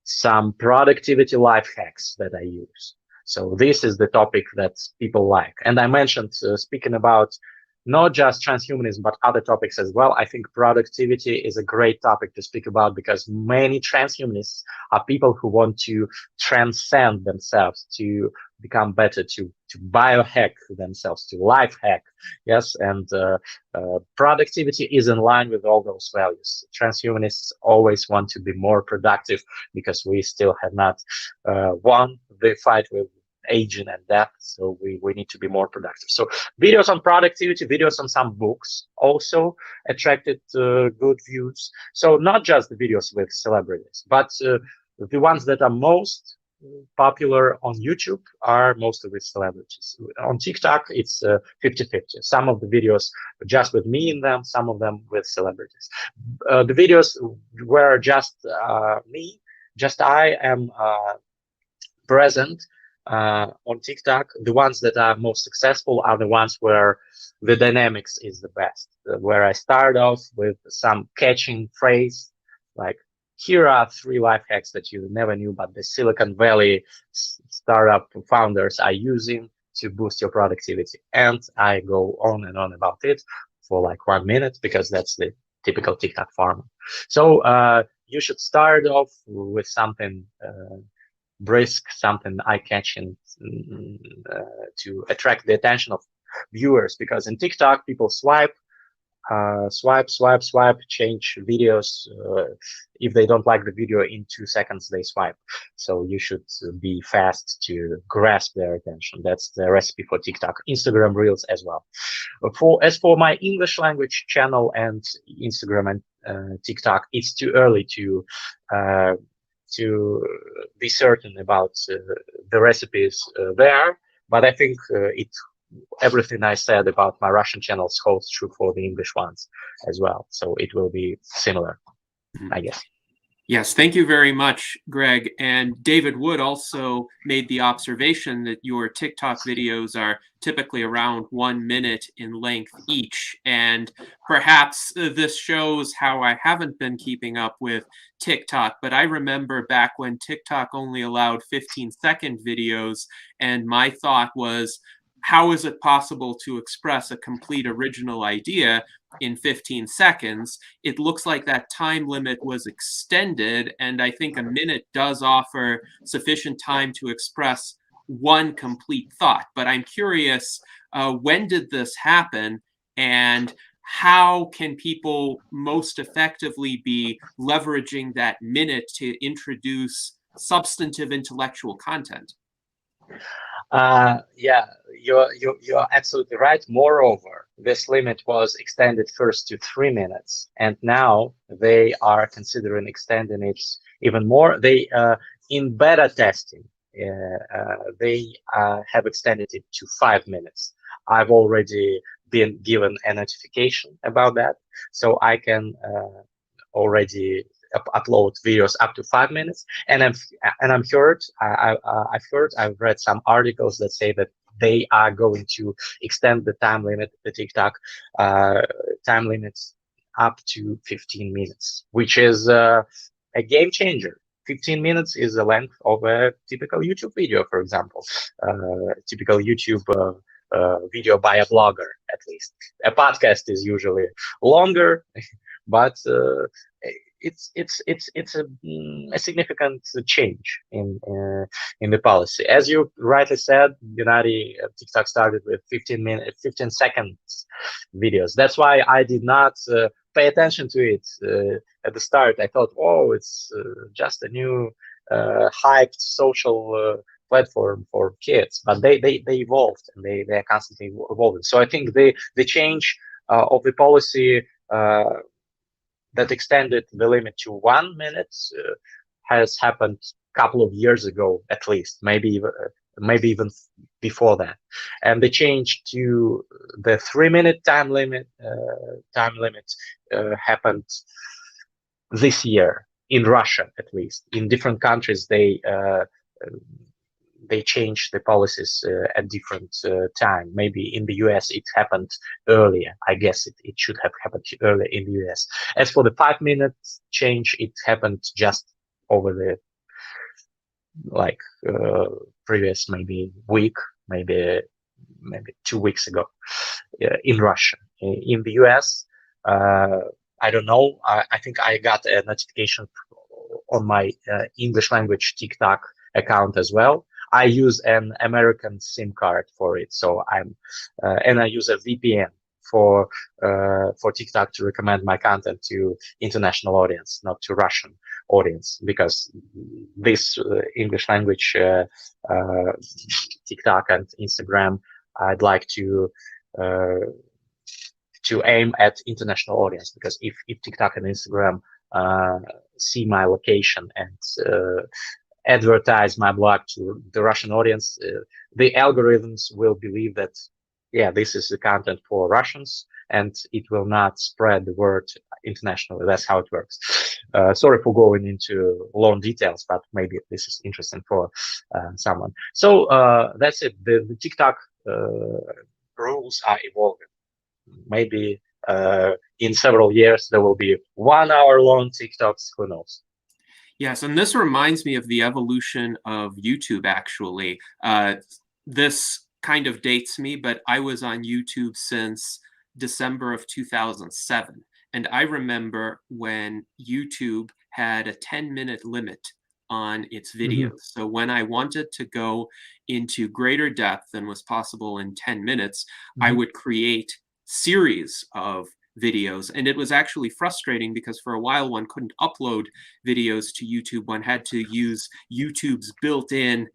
some productivity life hacks that I use. So this is the topic that people like. And I mentioned speaking about not just transhumanism, but other topics as well. I think productivity is a great topic to speak about because many transhumanists are people who want to transcend themselves, to become better, to biohack themselves, to life hack. Yes, and productivity is in line with all those values. Transhumanists always want to be more productive because we still have not won the fight with aging and death, so we need to be more productive. So videos on productivity, videos on some books also attracted good views. So not just the videos with celebrities, but the ones that are most popular on YouTube are mostly with celebrities. On TikTok, it's 50-50. Some of the videos just with me in them, some of them with celebrities. The videos were just me, just I am present on TikTok. The ones that are most successful are the ones where the dynamics is the best, where I start off with some catching phrase like, here are 3 life hacks that you never knew, but the Silicon Valley startup founders are using to boost your productivity. And I go on and on about it for like 1 minute because that's the typical TikTok format. So you should start off with something brisk, something eye-catching to attract the attention of viewers, because in TikTok people swipe, change videos. If they don't like the video in 2 seconds, they swipe. So you should be fast to grasp their attention. That's the recipe for TikTok. Instagram Reels as well. As for my English language channel and Instagram and TikTok, it's too early to be certain about the recipes there, but I think everything I said about my Russian channels holds true for the English ones as well. So it will be similar, I guess. Yes, thank you very much, Greg. And David Wood also made the observation that your TikTok videos are typically around 1 minute in length each. And perhaps this shows how I haven't been keeping up with TikTok, but I remember back when TikTok only allowed 15-second videos, and my thought was, how is it possible to express a complete original idea in 15 seconds? It looks like that time limit was extended, and I think a minute does offer sufficient time to express one complete thought. But I'm curious, when did this happen, and how can people most effectively be leveraging that minute to introduce substantive intellectual content? Yeah, you're absolutely right. Moreover, this limit was extended first to 3 minutes, and now they are considering extending it even more. They in beta testing, they have extended it to 5 minutes. I've already been given a notification about that, so I can already upload videos up to 5 minutes. And I've heard, I've read some articles that say that they are going to extend the time limit, the TikTok time limits, up to 15 minutes, which is a game changer. 15 minutes is the length of a typical YouTube video, for example, typical YouTube video by a blogger, at least. A podcast is usually longer, but it's a significant change in the policy. As you rightly said, Gennady, TikTok started with 15 seconds videos. That's why I did not pay attention to it at the start. I thought, oh, it's just a new hyped social platform for kids, but they evolved, and they are constantly evolving. So I think the change of the policy that extended the limit to 1 minute has happened a couple of years ago, at least, maybe even before that. And the change to the 3 minute time limit happened this year in Russia, at least. In different countries, they change the policies at different time. Maybe in the US it happened earlier. I guess it should have happened earlier in the US. As for the 5 minute change, it happened just over the previous maybe week, maybe 2 weeks ago in Russia. In the US, I don't know. I think I got a notification on my English language TikTok account as well. I use an American SIM card for it, so and I use a VPN for TikTok to recommend my content to international audience, not to Russian audience, because this English language TikTok and Instagram, I'd like to aim at international audience, because if TikTok and Instagram see my location and advertise my blog to the Russian audience, the algorithms will believe that, yeah, this is the content for Russians, and it will not spread the word internationally. That's how it works. Sorry for going into long details, but maybe this is interesting for someone. So that's it. The TikTok rules are evolving. Maybe in several years there will be 1 hour long TikToks. Who knows? Yes, and this reminds me of the evolution of YouTube, actually. This kind of dates me, but I was on YouTube since December of 2007. And I remember when YouTube had a 10-minute limit on its videos. So when I wanted to go into greater depth than was possible in 10 minutes, I would create series of videos. And it was actually frustrating because for a while one couldn't upload videos to YouTube. One had to use YouTube's built-in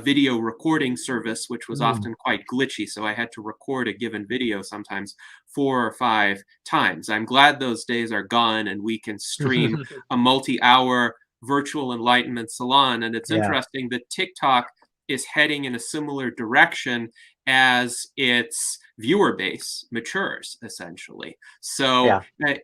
video recording service, which was often quite glitchy. So I had to record a given video sometimes 4 or 5 times. I'm glad those days are gone and we can stream a multi-hour virtual Enlightenment Salon. And it's interesting that TikTok is heading in a similar direction as its viewer base matures, essentially. So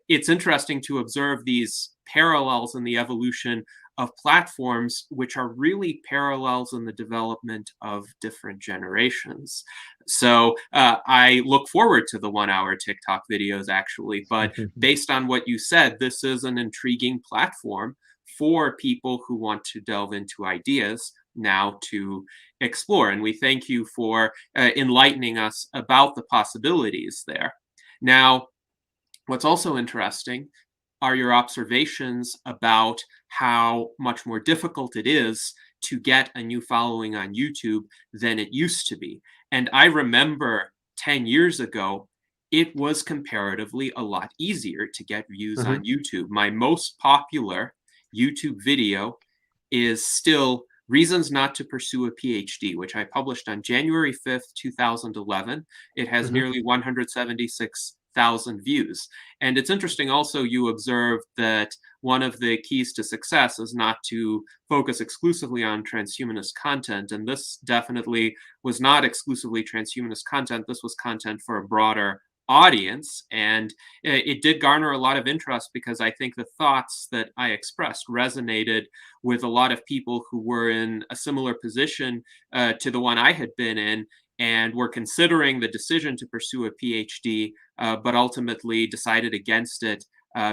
it's interesting to observe these parallels in the evolution of platforms, which are really parallels in the development of different generations. So I look forward to the 1 hour TikTok videos, actually. But based on what you said, this is an intriguing platform for people who want to delve into ideas now to explore. And we thank you for enlightening us about the possibilities there. Now, what's also interesting are your observations about how much more difficult it is to get a new following on YouTube than it used to be. And I remember 10 years ago, it was comparatively a lot easier to get views on YouTube. My most popular YouTube video is still Reasons Not to Pursue a PhD, which I published on January 5th, 2011. It has nearly 176,000 views. And it's interesting also, you observe that one of the keys to success is not to focus exclusively on transhumanist content. And this definitely was not exclusively transhumanist content. This was content for a broader audience, and it did garner a lot of interest because I think the thoughts that I expressed resonated with a lot of people who were in a similar position to the one I had been in, and were considering the decision to pursue a PhD, but ultimately decided against it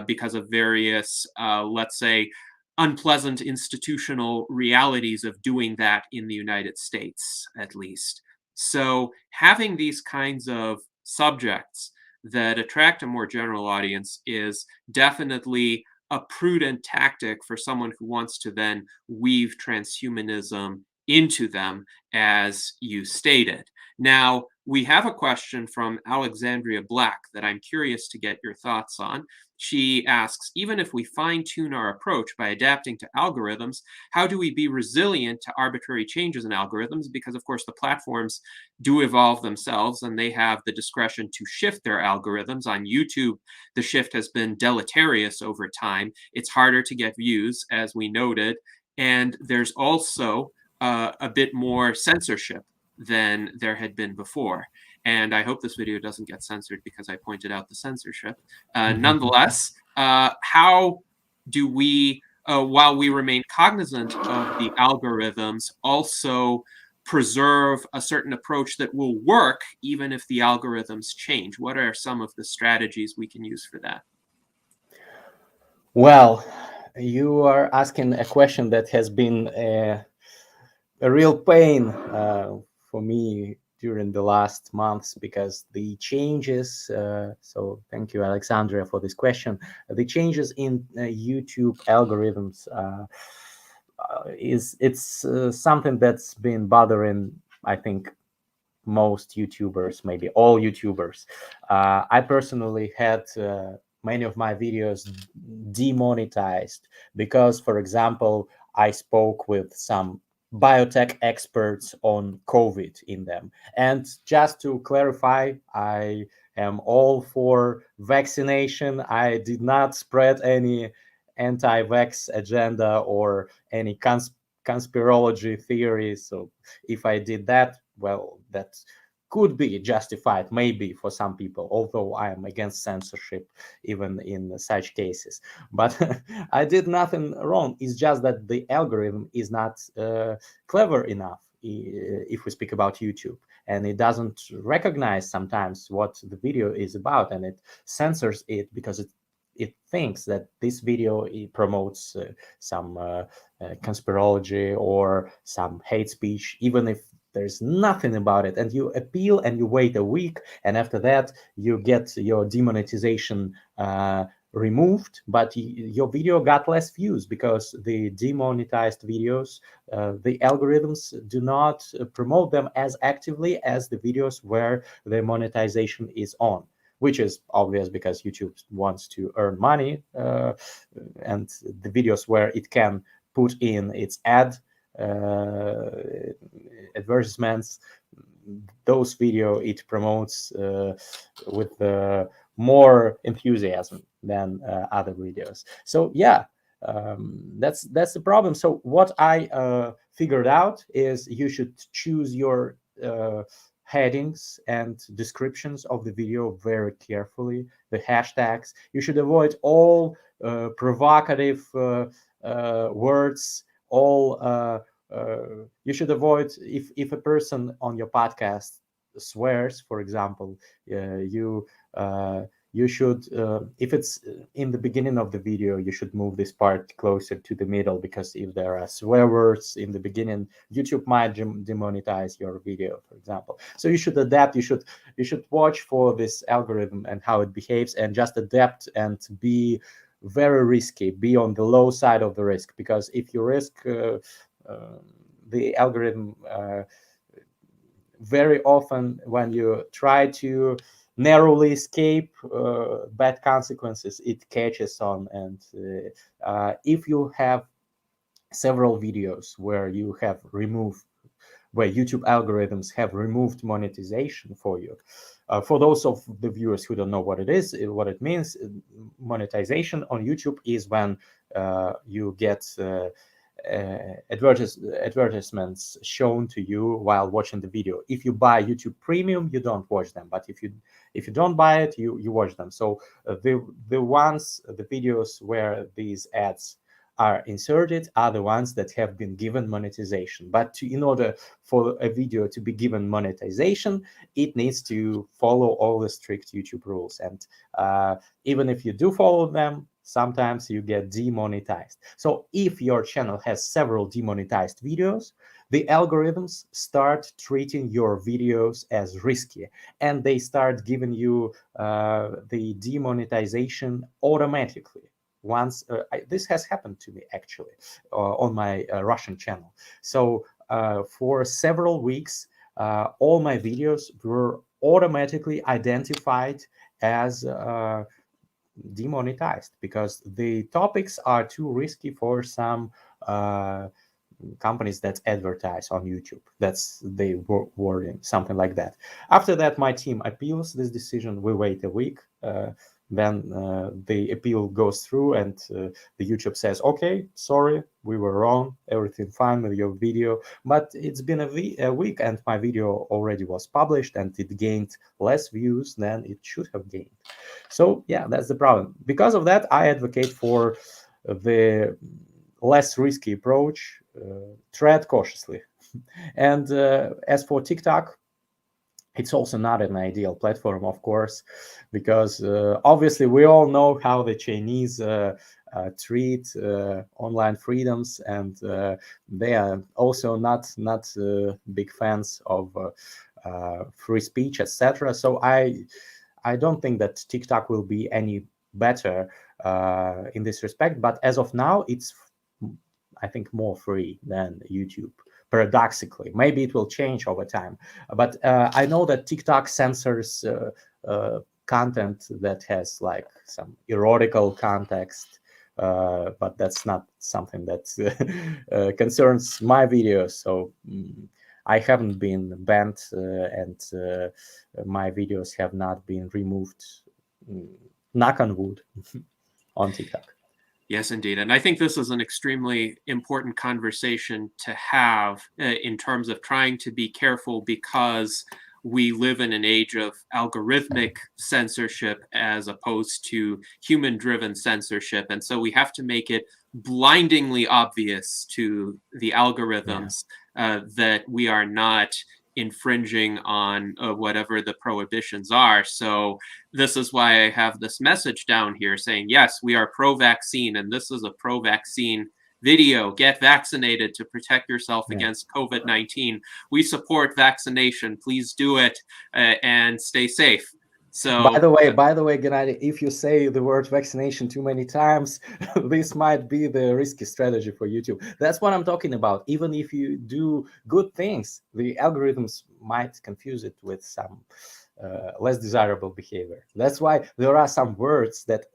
because of various, let's say, unpleasant institutional realities of doing that in the United States, at least. So having these kinds of subjects that attract a more general audience is definitely a prudent tactic for someone who wants to then weave transhumanism into them, as you stated. Now, we have a question from Alexandria Black that I'm curious to get your thoughts on. She asks, even if we fine-tune our approach by adapting to algorithms, how do we be resilient to arbitrary changes in algorithms? Because, of course, the platforms do evolve themselves and they have the discretion to shift their algorithms. On YouTube, the shift has been deleterious over time. It's harder to get views, as we noted, and there's also a bit more censorship than there had been before. And I hope this video doesn't get censored because I pointed out the censorship. Nonetheless, how do we, while we remain cognizant of the algorithms, also preserve a certain approach that will work even if the algorithms change? What are some of the strategies we can use for that? Well, you are asking a question that has been a real pain for me during the last months, because the changes, so thank you, Alexandria, for this question. The changes in YouTube algorithms it's something that's been bothering, I think, most YouTubers, maybe all YouTubers. I personally had many of my videos demonetized because, for example, I spoke with some biotech experts on COVID in them. And just to clarify, I am all for vaccination. I did not spread any anti-vax agenda or any conspirology theories. So if I did that, well, that could be justified maybe for some people, although I am against censorship even in such cases. But I did nothing wrong. It's just that the algorithm is not clever enough if we speak about YouTube, and it doesn't recognize sometimes what the video is about, and it censors it because it thinks that this video promotes some conspirology or some hate speech, even if there's nothing about it. And you appeal and you wait a week, and after that you get your demonetization removed, but your video got less views because the demonetized videos, the algorithms do not promote them as actively as the videos where the monetization is on, which is obvious because YouTube wants to earn money, and the videos where it can put in its advertisements, those video it promotes with more enthusiasm than other videos. So yeah, that's the problem. So what I figured out is you should choose your headings and descriptions of the video very carefully, the hashtags. You should avoid all provocative words, all you should avoid, if a person on your podcast swears, for example, you should, if it's in the beginning of the video, you should move this part closer to the middle, because if there are swear words in the beginning, YouTube might demonetize your video, for example. So you should adapt. You should watch for this algorithm and how it behaves, and just adapt and be very risky, be on the low side of the risk, because if you risk the algorithm, very often when you try to narrowly escape bad consequences, it catches on. And if you have several videos where YouTube algorithms have removed monetization for you, for those of the viewers who don't know what it is, what it means, monetization on YouTube is when you get advertisements shown to you while watching the video. If you buy YouTube Premium, you don't watch them, but if you don't buy it, you watch them. So the videos where these ads are inserted are the ones that have been given monetization. But in order for a video to be given monetization, it needs to follow all the strict YouTube rules. And even if you do follow them, sometimes you get demonetized. So if your channel has several demonetized videos, the algorithms start treating your videos as risky, and they start giving you the demonetization automatically. Once this has happened to me actually on my Russian channel. So for several weeks, all my videos were automatically identified as demonetized because the topics are too risky for some companies that advertise on YouTube. That's the wording, something like that. After that, my team appeals this decision. We wait a week. Then the appeal goes through and the YouTube says, okay, sorry, we were wrong, everything fine with your video. But it's been a week and my video already was published and it gained less views than it should have gained. So yeah, that's the problem. Because of that, I advocate for the less risky approach, tread cautiously. And as for TikTok, it's also not an ideal platform, of course, because obviously we all know how the Chinese treat online freedoms, and they are also not big fans of free speech, etc. So I don't think that TikTok will be any better in this respect. But as of now, it's, I think, more free than YouTube. Paradoxically, maybe it will change over time. But I know that TikTok censors content that has like some erotical context. But that's not something that concerns my videos. So I haven't been banned, and my videos have not been removed, knock on wood, on TikTok. Yes, indeed. And I think this is an extremely important conversation to have in terms of trying to be careful, because we live in an age of algorithmic censorship as opposed to human-driven censorship. And so we have to make it blindingly obvious to the algorithms that we are not infringing on whatever the prohibitions are. So this is why I have this message down here saying, yes, we are pro-vaccine, and this is a pro-vaccine video. Get vaccinated to protect yourself against COVID-19. We support vaccination. Please do it and stay safe. So, by the way, Gennady, if you say the word vaccination too many times, this might be the risky strategy for YouTube. That's what I'm talking about. Even if you do good things, the algorithms might confuse it with some less desirable behavior. That's why there are some words that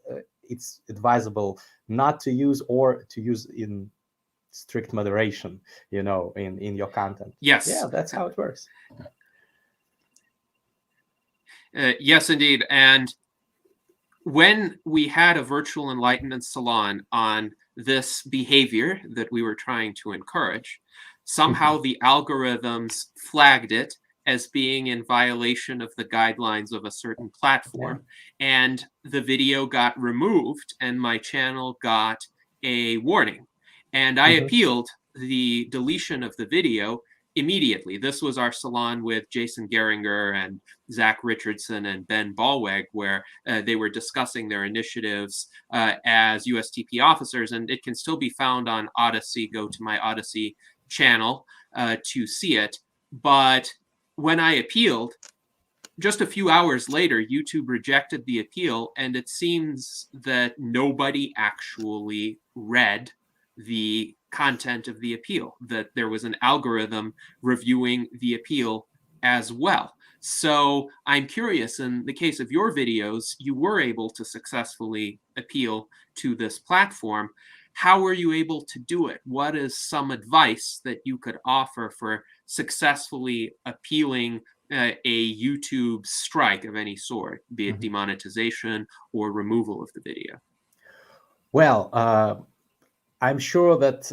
it's advisable not to use, or to use in strict moderation, in your content. Yes. Yeah, that's how it works. Yes, indeed. And when we had a virtual Enlightenment Salon on this behavior that we were trying to encourage, somehow the algorithms flagged it as being in violation of the guidelines of a certain platform, and the video got removed and my channel got a warning. And I appealed the deletion of the video immediately. This was our salon with Jason Geringer and Zach Richardson and Ben Ballweg, where they were discussing their initiatives as USTP officers, and it can still be found on Odyssey. Go to my Odyssey channel to see it. But when I appealed, just a few hours later, YouTube rejected the appeal, and it seems that nobody actually read the content of the appeal, that there was an algorithm reviewing the appeal as well. So I'm curious, in the case of your videos, you were able to successfully appeal to this platform. How were you able to do it? What is some advice that you could offer for successfully appealing a YouTube strike of any sort, be it demonetization or removal of the video? Well, I'm sure that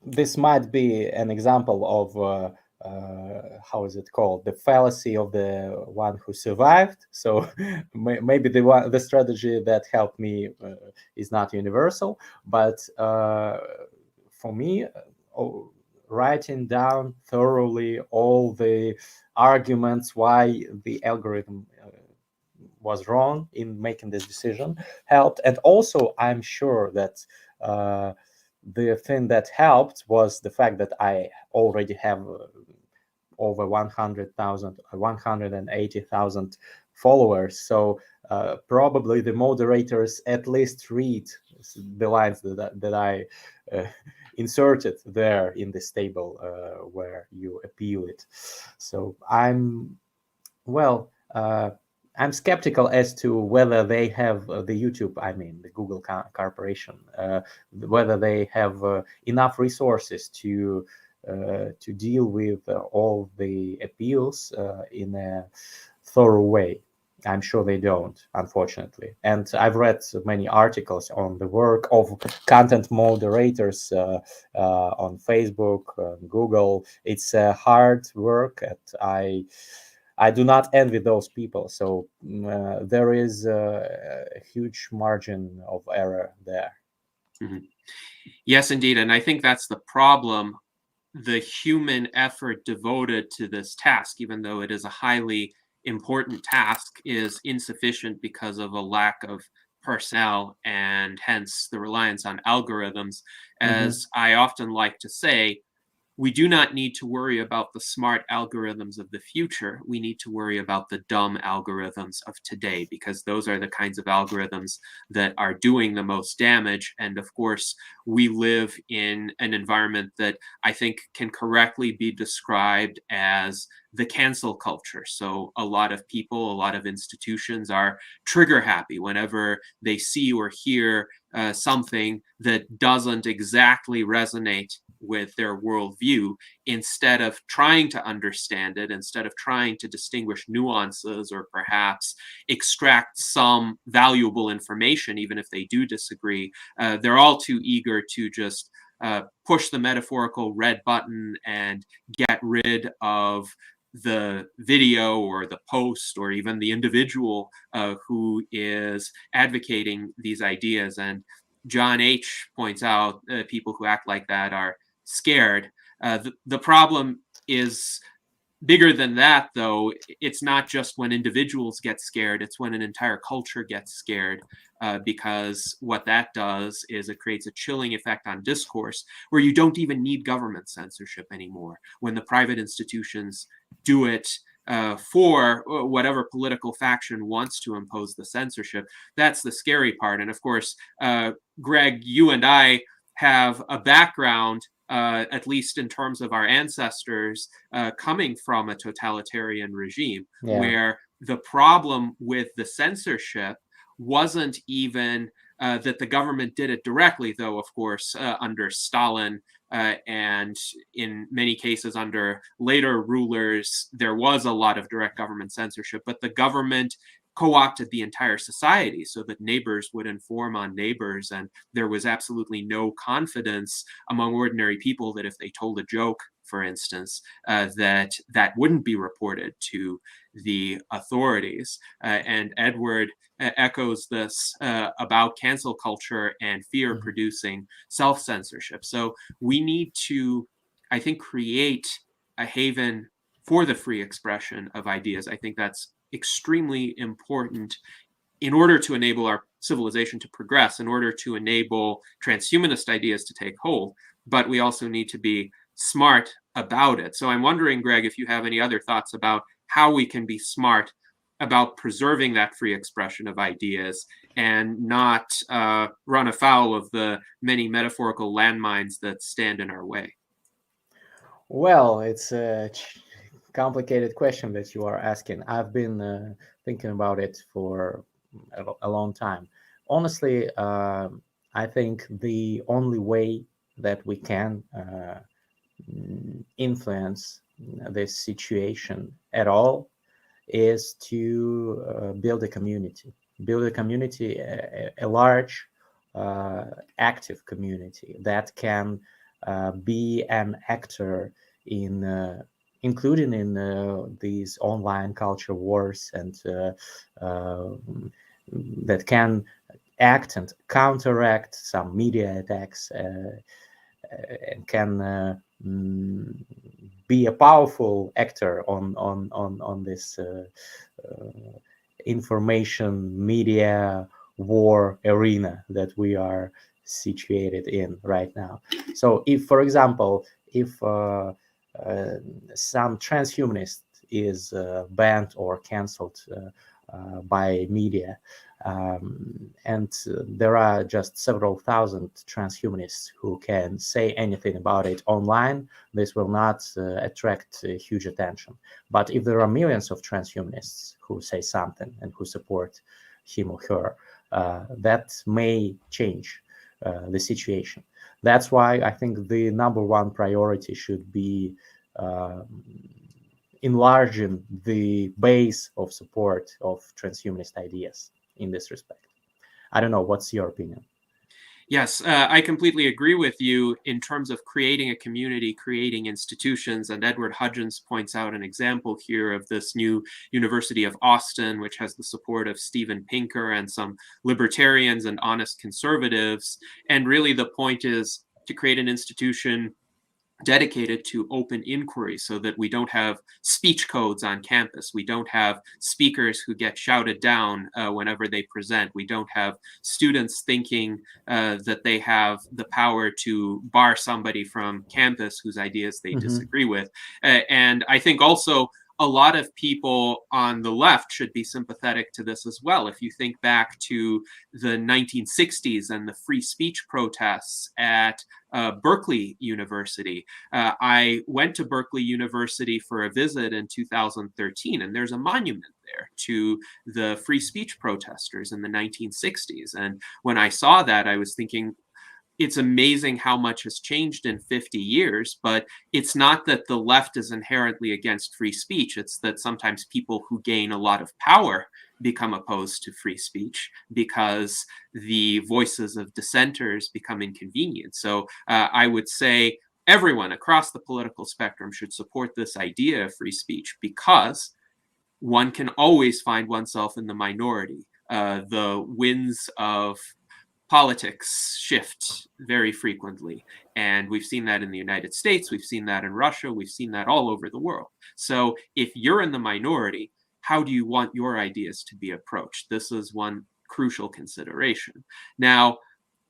this might be an example of how is it called, the fallacy of the one who survived. So maybe the strategy that helped me is not universal, but for me, writing down thoroughly all the arguments why the algorithm was wrong in making this decision helped. And also, I'm sure that the thing that helped was the fact that I already have over 180,000 followers. So probably the moderators at least read the lines that I inserted there in this table where you appeal it. So I'm skeptical as to whether they have the YouTube, I mean the Google corporation, whether they have enough resources to deal with all the appeals in a thorough way. I'm sure they don't, unfortunately. And I've read many articles on the work of content moderators on Facebook, Google. It's hard work, and I do not envy those people. So there is a huge margin of error there. Mm-hmm. Yes, indeed. And I think that's the problem. The human effort devoted to this task, even though it is a highly important task, is insufficient because of a lack of personnel and hence the reliance on algorithms. As I often like to say, we do not need to worry about the smart algorithms of the future. We need to worry about the dumb algorithms of today, because those are the kinds of algorithms that are doing the most damage. And of course, we live in an environment that I think can correctly be described as the cancel culture. So a lot of people, a lot of institutions are trigger happy whenever they see or hear something that doesn't exactly resonate with their worldview. Instead of trying to understand it, instead of trying to distinguish nuances or perhaps extract some valuable information, even if they do disagree, they're all too eager to just push the metaphorical red button and get rid of the video or the post or even the individual who is advocating these ideas. And John H. points out people who act like that are scared. The problem is bigger than that, though. It's not just when individuals get scared, it's when an entire culture gets scared, because what that does is it creates a chilling effect on discourse where you don't even need government censorship anymore. When the private institutions do it for whatever political faction wants to impose the censorship, that's the scary part. And of course, Greg, you and I have a background, at least in terms of our ancestors, coming from a totalitarian regime, where the problem with the censorship wasn't even that the government did it directly, though, of course, under Stalin and in many cases under later rulers, there was a lot of direct government censorship, but the government co-opted the entire society so that neighbors would inform on neighbors, and there was absolutely no confidence among ordinary people that if they told a joke, for instance, that wouldn't be reported to the authorities. And Edward echoes this about cancel culture and fear producing self-censorship. So we need to, I think, create a haven for the free expression of ideas. I think that's extremely important in order to enable our civilization to progress, in order to enable transhumanist ideas to take hold. But we also need to be smart about it. So I'm wondering, Greg, if you have any other thoughts about how we can be smart about preserving that free expression of ideas and not run afoul of the many metaphorical landmines that stand in our way. Well, it's a complicated question that you are asking. I've been thinking about it for a long time. Honestly, I think the only way that we can influence this situation at all is to build a community, a large, active community that can be an actor in including in these online culture wars, and that can act and counteract some media attacks, and can be a powerful actor on this information media war arena that we are situated in right now. So if, for example, if some transhumanist is banned or cancelled by media. And there are just several thousand transhumanists who can say anything about it online. This will not attract huge attention. But if there are millions of transhumanists who say something and who support him or her, that may change the situation. That's why I think the number one priority should be enlarging the base of support of transhumanist ideas in this respect. I don't know, what's your opinion? Yes, I completely agree with you in terms of creating a community, creating institutions. And Edward Hudgens points out an example here of this new University of Austin, which has the support of Steven Pinker and some libertarians and honest conservatives. And really the point is to create an institution dedicated to open inquiry so that we don't have speech codes on campus. We don't have speakers who get shouted down whenever they present. We don't have students thinking that they have the power to bar somebody from campus whose ideas they disagree with. And I think also a lot of people on the left should be sympathetic to this as well. If you think back to the 1960s and the free speech protests at Berkeley University. I went to Berkeley University for a visit in 2013, and there's a monument there to the free speech protesters in the 1960s. And when I saw that, I was thinking, it's amazing how much has changed in 50 years, but it's not that the left is inherently against free speech. It's that sometimes people who gain a lot of power become opposed to free speech because the voices of dissenters become inconvenient. So I would say everyone across the political spectrum should support this idea of free speech because one can always find oneself in the minority. The winds of politics shift very frequently. And we've seen that in the United States, we've seen that in Russia, we've seen that all over the world. So if you're in the minority, how do you want your ideas to be approached? This is one crucial consideration. Now,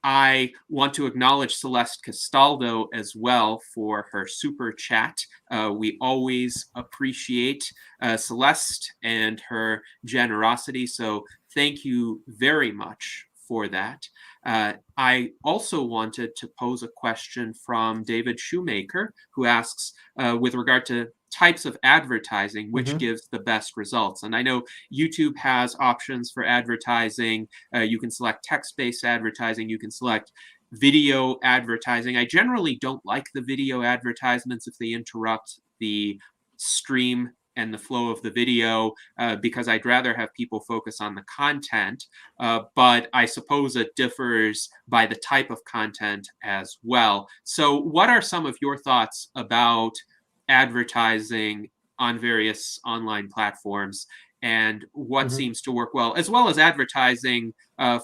I want to acknowledge Celeste Castaldo as well for her super chat. We always appreciate Celeste and her generosity. So thank you very much for that. I also wanted to pose a question from David Shoemaker, who asks, with regard to types of advertising, which gives the best results? And I know YouTube has options for advertising. You can select text-based advertising. You can select video advertising. I generally don't like the video advertisements if they interrupt the stream and the flow of the video because I'd rather have people focus on the content. But I suppose it differs by the type of content as well. So what are some of your thoughts about advertising on various online platforms and what seems to work well as advertising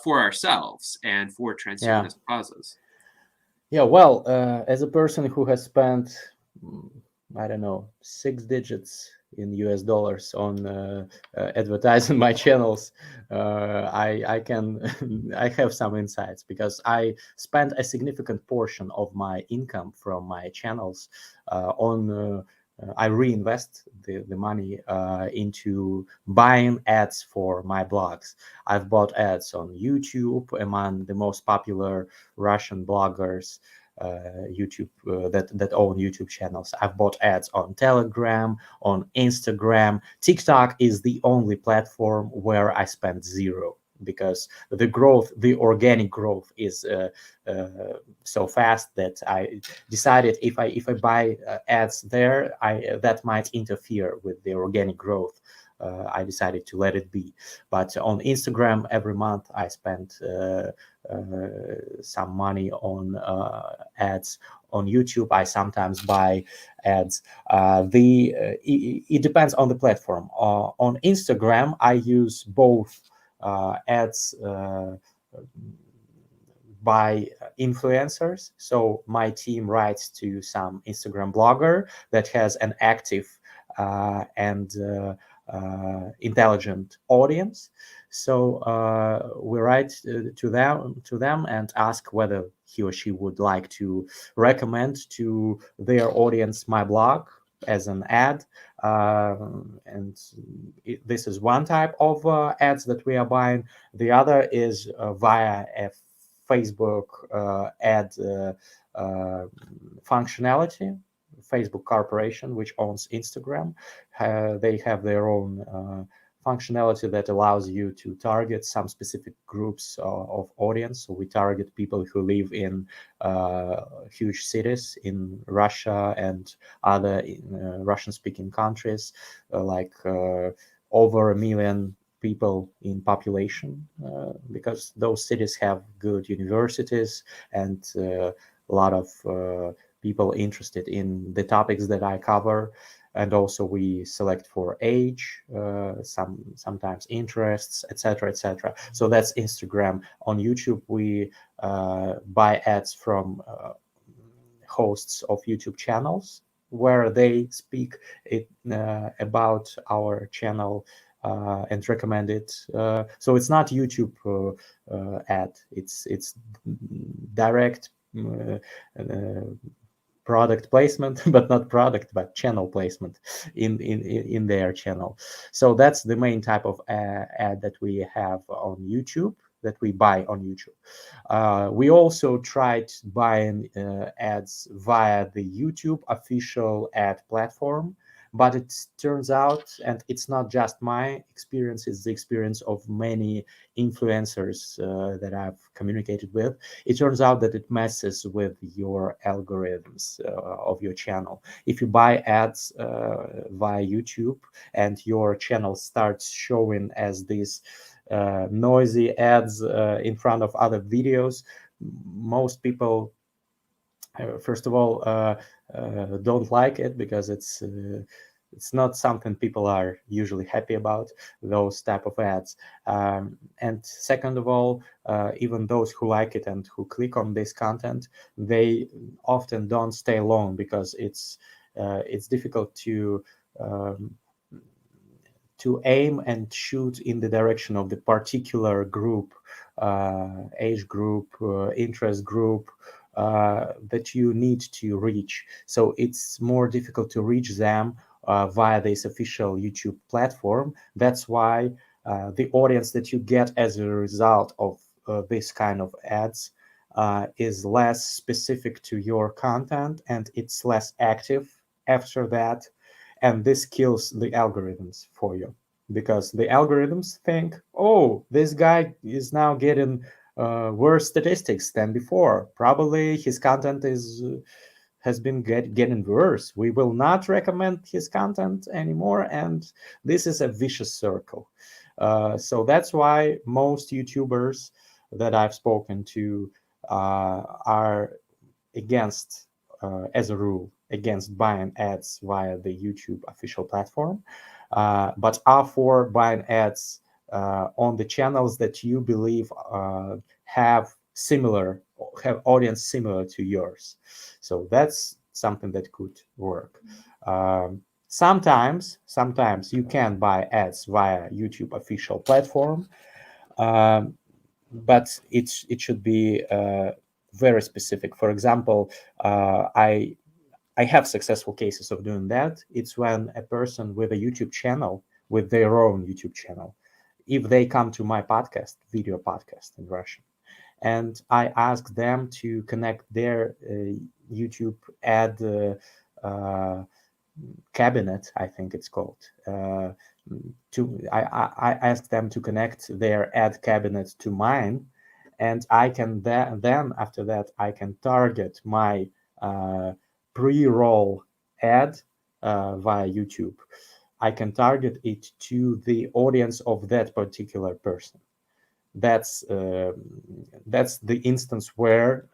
for ourselves and for transhumanist causes? Yeah, well, as a person who has spent, I don't know, 6 digits in US dollars on advertising my channels, I can I have some insights because I spent a significant portion of my income from my channels on I reinvest the money into buying ads for my blogs. I've bought ads on YouTube among the most popular Russian bloggers YouTube that own YouTube channels. I've bought ads on Telegram, on Instagram. TikTok is the only platform where I spend zero because the organic growth is so fast that I decided if I buy ads there, that might interfere with the organic growth. I decided to let it be. But on Instagram, every month I spend some money on ads. On YouTube, I sometimes buy ads. It depends on the platform. On Instagram, I use both ads by influencers. So my team writes to some Instagram blogger that has an active and intelligent audience. So we write to them and ask whether he or she would like to recommend to their audience my blog as an ad, and this is one type of ads that we are buying. The other is via a Facebook ad functionality. Facebook Corporation, which owns Instagram, they have their own functionality that allows you to target some specific groups of audience. So we target people who live in huge cities in Russia and other Russian-speaking countries, like over 1 million people in population, because those cities have good universities and a lot of people interested in the topics that I cover. And also we select for age, sometimes interests, etc., etc. So that's Instagram. On YouTube, we buy ads from hosts of YouTube channels where they speak about our channel and recommend it. So it's not YouTube ad. It's direct product placement, but not product, but channel placement in their channel. So that's the main type of ad that we have on YouTube, that we buy on YouTube. We also tried buying ads via the YouTube official ad platform, but it turns out, and it's not just my experience, it's the experience of many influencers that I've communicated with. It turns out that it messes with your algorithms of your channel. If you buy ads via YouTube and your channel starts showing as these noisy ads in front of other videos, most people, first of all, don't like it because it's not something people are usually happy about, those type of ads. And second of all, even those who like it and who click on this content, they often don't stay long because it's difficult to aim and shoot in the direction of the particular group, age group, interest group, that you need to reach. So it's more difficult to reach them via this official YouTube platform. That's why the audience that you get as a result of this kind of ads is less specific to your content, and it's less active after that. And this kills the algorithms for you, because the algorithms think, oh, this guy is now getting worse statistics than before. Probably his content has been getting worse. We will not recommend his content anymore, and this is a vicious circle. So that's why most YouTubers that I've spoken to are against, as a rule, against buying ads via the YouTube official platform, but are for buying ads on the channels that you believe have audience similar to yours. So that's something that could work. Sometimes you can buy ads via YouTube official platform, but it should be very specific. For example, I have successful cases of doing that. It's when a person with a YouTube channel, with their own YouTube channel, if they come to my podcast, video podcast in Russian, and I ask them to connect their YouTube ad cabinet, I think it's called, I ask them to connect their ad cabinet to mine, and I can then after that I can target my pre-roll ad via YouTube. I can target it to the audience of that particular person. That's the instance where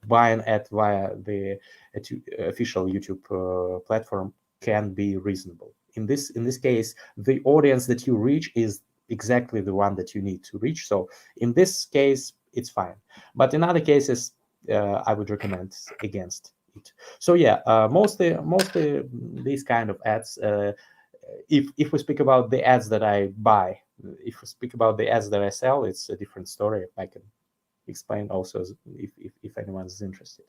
buying ad via the official YouTube platform can be reasonable. In this case, the audience that you reach is exactly the one that you need to reach. So in this case, it's fine. But in other cases, I would recommend against it. So yeah, mostly these kind of ads. If we speak about the ads that I buy, if we speak about the ads that I sell, it's a different story. I can explain also if anyone is interested.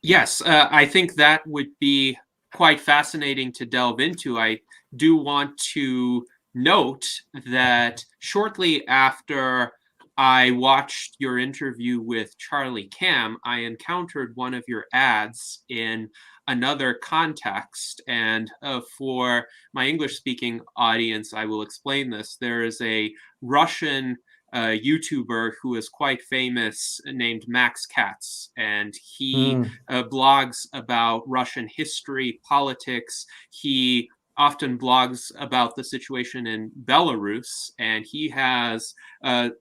Yes, I think that would be quite fascinating to delve into. I do want to note that shortly after I watched your interview with Charlie Cam, I encountered one of your ads in another context. And for my English-speaking audience, I will explain this. There is a Russian YouTuber who is quite famous named Max Katz, and he blogs about Russian history, politics. He often blogs about the situation in Belarus, and he has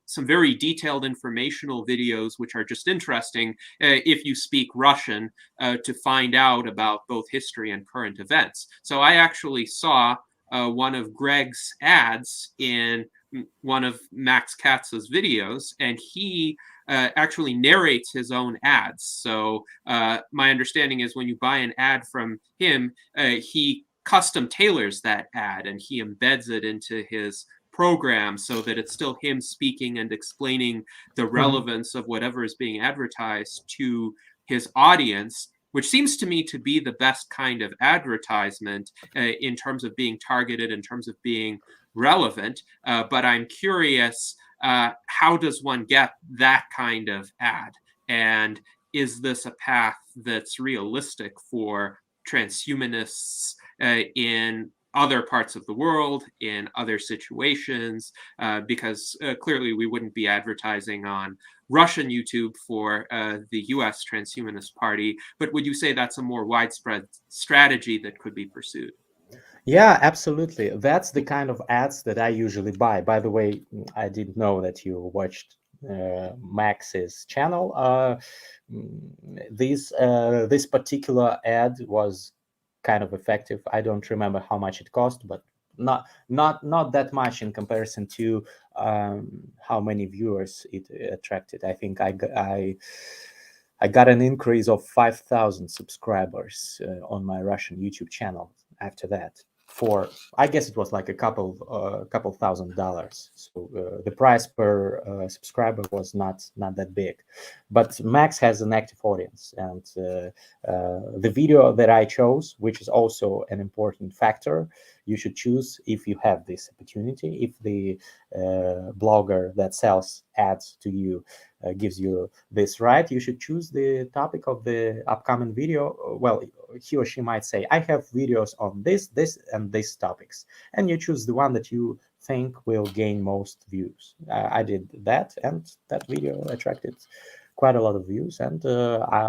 some very detailed informational videos which are just interesting if you speak Russian to find out about both history and current events. So I actually saw one of Greg's ads in one of Max Katz's videos, and he actually narrates his own ads. So my understanding is when you buy an ad from him, he custom tailors that ad and he embeds it into his program so that it's still him speaking and explaining the relevance of whatever is being advertised to his audience, which seems to me to be the best kind of advertisement in terms of being targeted, in terms of being relevant. But I'm curious, how does one get that kind of ad? And is this a path that's realistic for transhumanists in other parts of the world, in other situations? Because clearly we wouldn't be advertising on Russian YouTube for the US Transhumanist Party, but would you say that's a more widespread strategy that could be pursued? Yeah, absolutely. That's the kind of ads that I usually buy. By the way, I didn't know that you watched Max's channel. This particular ad was kind of effective. I don't remember how much it cost, but not that much in comparison to how many viewers it attracted. I think I got an increase of 5,000 subscribers on my Russian YouTube channel after that. For I guess it was like a couple $1,000. So the price per subscriber was not that big, but Max has an active audience, and the video that I chose, which is also an important factor, you should choose if you have this opportunity. If the blogger that sells ads to you gives you this right, you should choose the topic of the upcoming video. Well, he or she might say, I have videos on this, and this topics, and you choose the one that you think will gain most views. I did that, and that video attracted quite a lot of views, and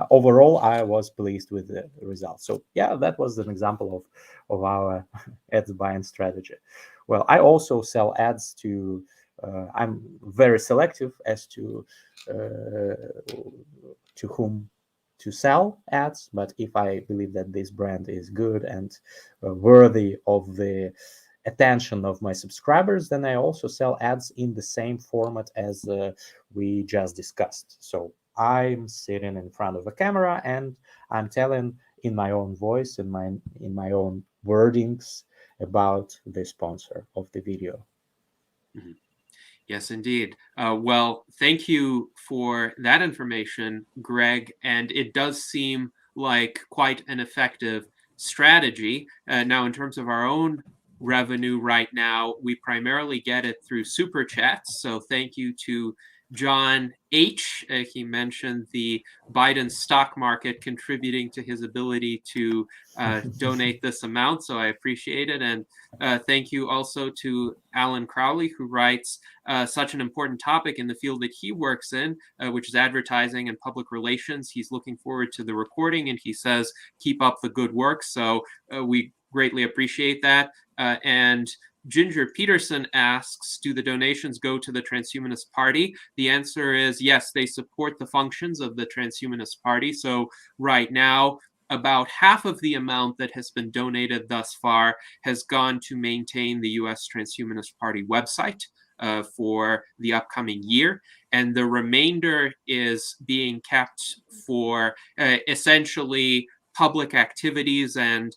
overall I was pleased with the results. So yeah, that was an example of our ads buying strategy. Well, I also sell ads to I'm very selective as to whom to sell ads, but if I believe that this brand is good and worthy of the attention of my subscribers, then I also sell ads in the same format as we just discussed. So I'm sitting in front of a camera and I'm telling in my own voice, in my own wordings about the sponsor of the video. Mm-hmm. Yes, indeed. Well, thank you for that information, Greg. And it does seem like quite an effective strategy. Now, in terms of our own revenue right now, we primarily get it through super chats. So thank you to John H. He mentioned the Biden stock market contributing to his ability to donate this amount. So I appreciate it. And thank you also to Alan Crowley, who writes, such an important topic in the field that he works in, which is advertising and public relations. He's looking forward to the recording, and he says, keep up the good work. So we greatly appreciate that. And Ginger Peterson asks, do the donations go to the Transhumanist Party? The answer is yes, they support the functions of the Transhumanist Party. So right now, about half of the amount that has been donated thus far has gone to maintain the US Transhumanist Party website for the upcoming year. And the remainder is being kept for essentially public activities and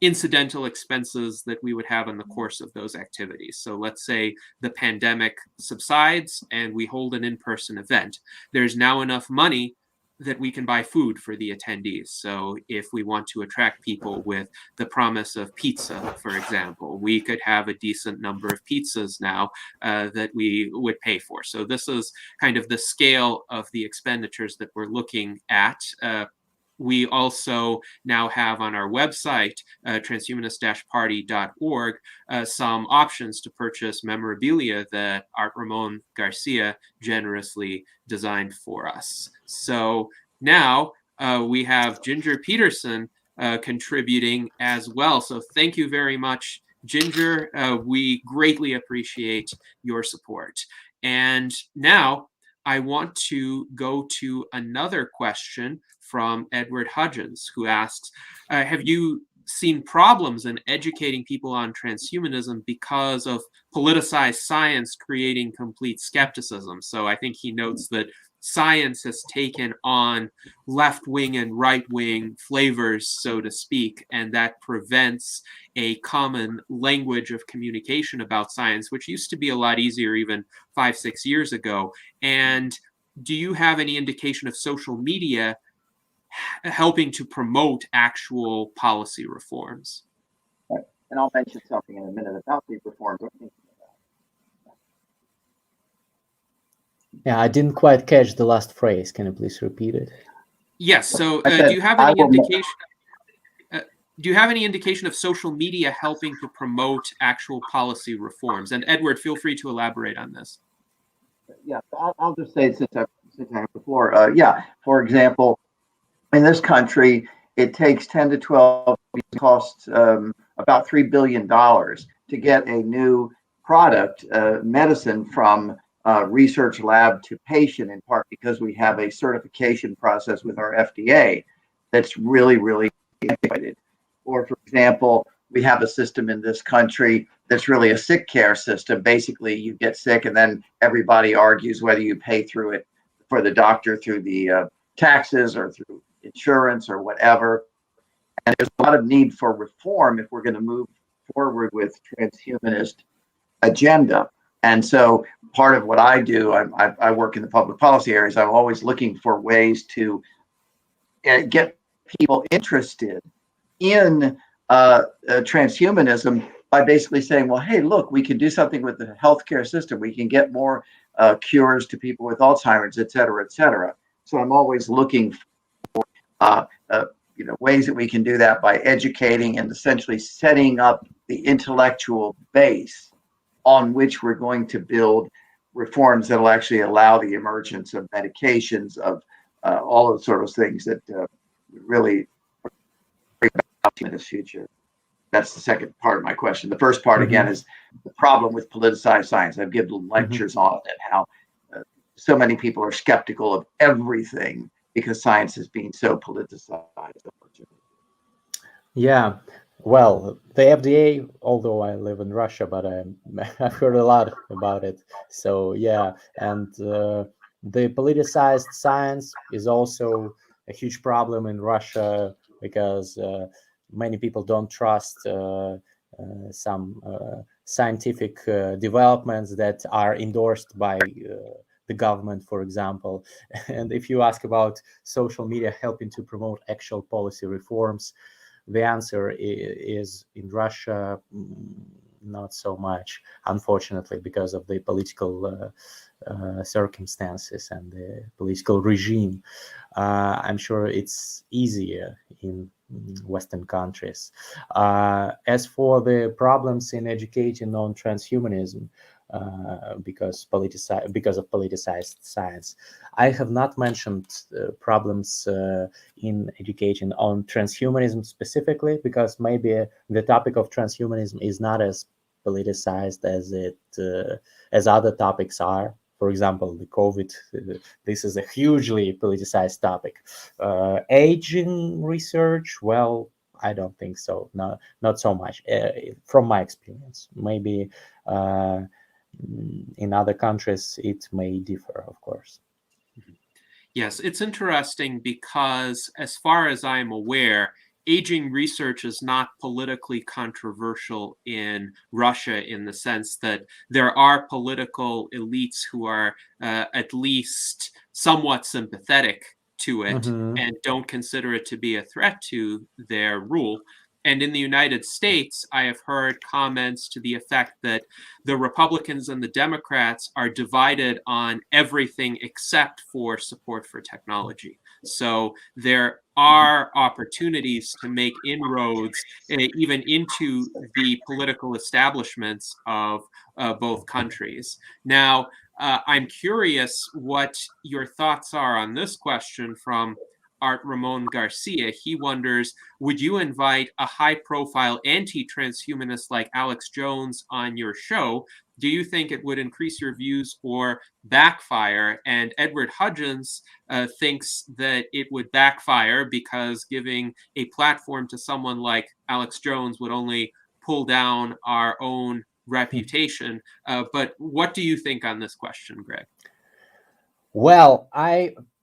incidental expenses that we would have in the course of those activities. So let's say the pandemic subsides and we hold an in-person event. There's now enough money that we can buy food for the attendees. So if we want to attract people with the promise of pizza, for example, we could have a decent number of pizzas now that we would pay for. So this is kind of the scale of the expenditures that we're looking at. We also now have on our website, transhumanist-party.org, some options to purchase memorabilia that Art Ramon Garcia generously designed for us. So now we have Ginger Peterson contributing as well. So thank you very much, Ginger. We greatly appreciate your support. And now I want to go to another question from Edward Hudgens, who asks, have you seen problems in educating people on transhumanism because of politicized science creating complete skepticism? So I think he notes that science has taken on left-wing and right-wing flavors, so to speak, and that prevents a common language of communication about science, which used to be a lot easier even 5-6 years ago. And do you have any indication of social media helping to promote actual policy reforms? Right. And I'll mention something in a minute about the reforms I'm thinking about. Yeah, I didn't quite catch the last phrase. Can you please repeat it? Yes. So do you have any indication? Do you have any indication of social media helping to promote actual policy reforms? And Edward, feel free to elaborate on this. Yeah, I'll just say, since I have the floor, yeah, for example, in this country, it takes 10 to 12, it costs about $3 billion to get a new product, medicine, from research lab to patient, in part because we have a certification process with our FDA that's really, really antiquated. Or, for example, we have a system in this country that's really a sick care system. Basically, you get sick and then everybody argues whether you pay through it for the doctor through the taxes or through insurance or whatever. And there's a lot of need for reform if we're going to move forward with transhumanist agenda. And so part of what I do, I work in the public policy areas. I'm always looking for ways to get people interested in transhumanism by basically saying, well, hey, look, we can do something with the healthcare system. We can get more cures to people with Alzheimer's, et cetera, et cetera. So I'm always looking for ways that we can do that by educating and essentially setting up the intellectual base on which we're going to build reforms that will actually allow the emergence of medications, of all of sort of things that really in the future. That's the second part of my question. The first part, again, is the problem with politicized science. I've given lectures on it, how so many people are skeptical of everything because science is being so politicized. Yeah, well, the FDA, although I live in Russia, but I've heard a lot about it. So yeah, and the politicized science is also a huge problem in Russia because many people don't trust some scientific developments that are endorsed by the government, for example. And if you ask about social media helping to promote actual policy reforms, the answer is in Russia, not so much, unfortunately, because of the political circumstances and the political regime. I'm sure it's easier in Western countries. As for the problems in educating on transhumanism, because of politicized science, I have not mentioned problems in education on transhumanism specifically, because maybe the topic of transhumanism is not as politicized as other topics are. For example, the COVID, this is a hugely politicized topic. Aging research, well, I don't think so. Not so much, from my experience. Maybe in other countries, it may differ, of course. Yes, it's interesting because, as far as I'm aware, aging research is not politically controversial in Russia, in the sense that there are political elites who are at least somewhat sympathetic to it Mhm. and don't consider it to be a threat to their rule. And in the United States, I have heard comments to the effect that the Republicans and the Democrats are divided on everything except for support for technology. So there are opportunities to make inroads even into the political establishments of both countries. Now, I'm curious what your thoughts are on this question from Art Ramon Garcia. He wonders, would you invite a high-profile anti-transhumanist like Alex Jones on your show? Do you think it would increase your views or backfire? And Edward Hudgens thinks that it would backfire because giving a platform to someone like Alex Jones would only pull down our own reputation. But what do you think on this question, Greg? Well,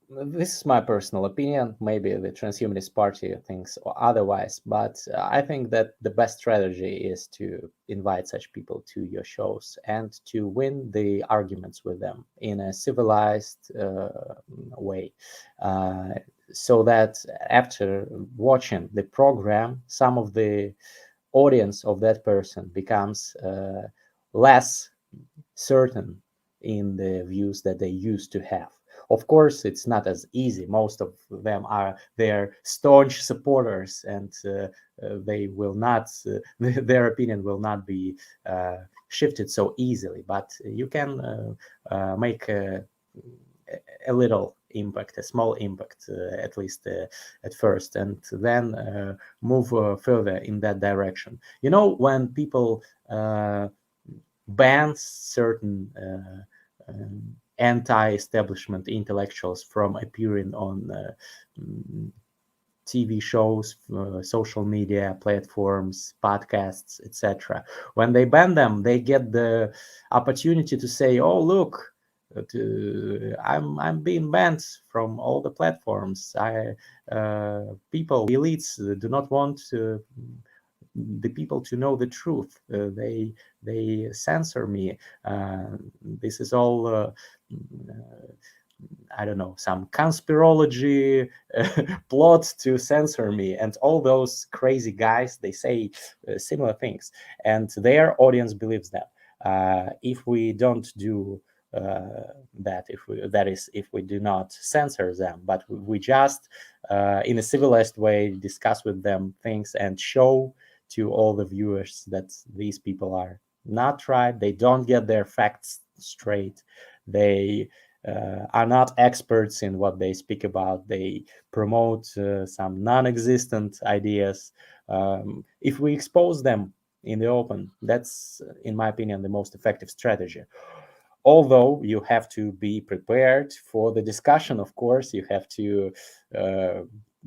this is my personal opinion. Maybe the Transhumanist Party thinks otherwise, but I think that the best strategy is to invite such people to your shows and to win the arguments with them in a civilized way, so that after watching the program, some of the audience of that person becomes less certain in the views that they used to have. Of course, it's not as easy. Most of them are their staunch supporters, and they will not. Their opinion will not be shifted so easily. But you can make a little impact, a small impact, at least at first, and then move further in that direction. You know, when people bans certain anti-establishment intellectuals from appearing on TV shows, social media platforms, podcasts, etc. When they ban them, they get the opportunity to say, "Oh, look, I'm being banned from all the platforms. People, elites, do not want the people to know the truth. They censor me. This is all I don't know, some conspirology plot to censor me." And all those crazy guys, they say similar things, and their audience believes them. If we don't do that, if we do not censor them, but we just in a civilized way discuss with them things and show to all the viewers that these people are not right, they don't get their facts straight, they are not experts in what they speak about, they promote some non-existent ideas. If we expose them in the open, that's, in my opinion, the most effective strategy. Although you have to be prepared for the discussion, of course, you have to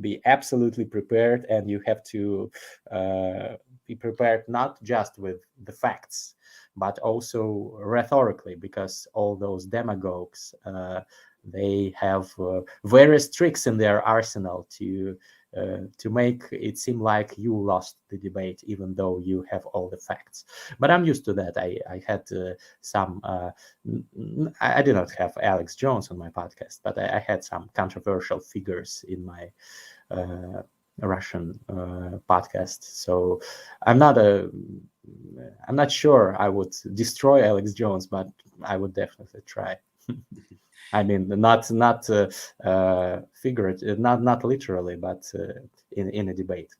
be absolutely prepared, and you have to be prepared not just with the facts, but also rhetorically, because all those demagogues, they have various tricks in their arsenal to make it seem like you lost the debate, even though you have all the facts. But I'm used to that. I had some, I did not have Alex Jones on my podcast, but I had some controversial figures in my Russian podcast. So I'm not sure I would destroy Alex Jones, but I would definitely try. I mean, not figurative, not literally, but in a debate.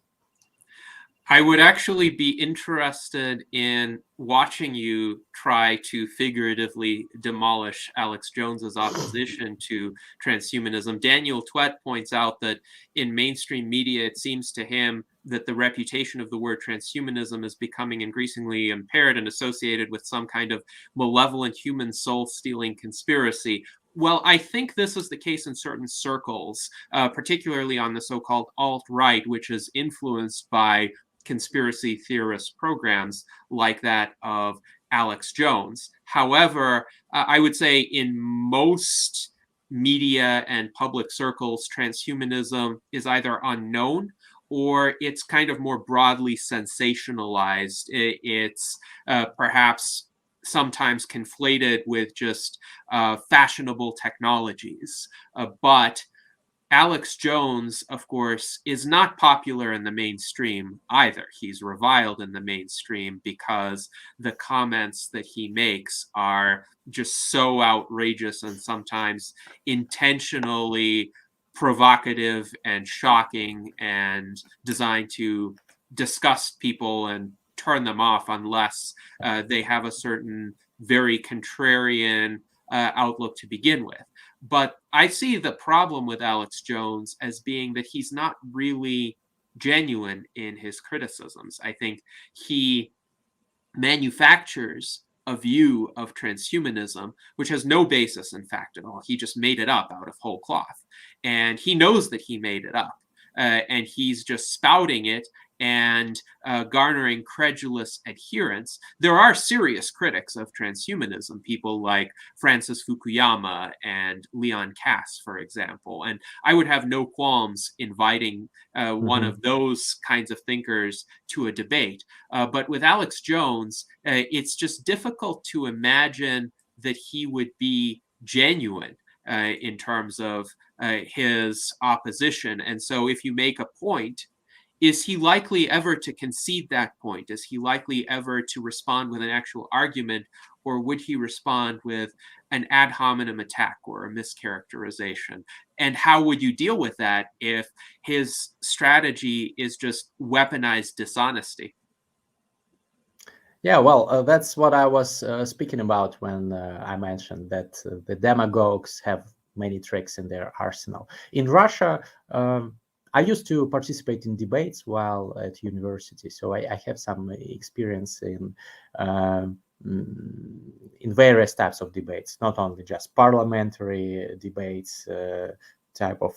I would actually be interested in watching you try to figuratively demolish Alex Jones's opposition to transhumanism. Daniel Twett points out that in mainstream media, it seems to him that the reputation of the word transhumanism is becoming increasingly impaired and associated with some kind of malevolent human soul-stealing conspiracy. Well, I think this is the case in certain circles, particularly on the so-called alt-right, which is influenced by conspiracy theorist programs like that of Alex Jones. However, I would say in most media and public circles, transhumanism is either unknown or it's kind of more broadly sensationalized. It's perhaps sometimes conflated with just fashionable technologies. But Alex Jones, of course, is not popular in the mainstream either. He's reviled in the mainstream because the comments that he makes are just so outrageous and sometimes intentionally provocative and shocking and designed to disgust people and turn them off unless they have a certain very contrarian outlook to begin with. But I see the problem with Alex Jones as being that he's not really genuine in his criticisms. I think he manufactures a view of transhumanism which has no basis in fact at all. He just made it up out of whole cloth. And he knows that he made it up. And he's just spouting it and garnering credulous adherents. There are serious critics of transhumanism, people like Francis Fukuyama and Leon Kass, for example. And I would have no qualms inviting one of those kinds of thinkers to a debate. But with Alex Jones, it's just difficult to imagine that he would be genuine in terms of his opposition. And so if you make a point, is he likely ever to concede that point? Is he likely ever to respond with an actual argument, or would he respond with an ad hominem attack or a mischaracterization? And how would you deal with that if his strategy is just weaponized dishonesty? Yeah, well, that's what I was speaking about when I mentioned that the demagogues have many tricks in their arsenal. In Russia, I used to participate in debates while at university, so I have some experience in various types of debates, not only just parliamentary debates, type of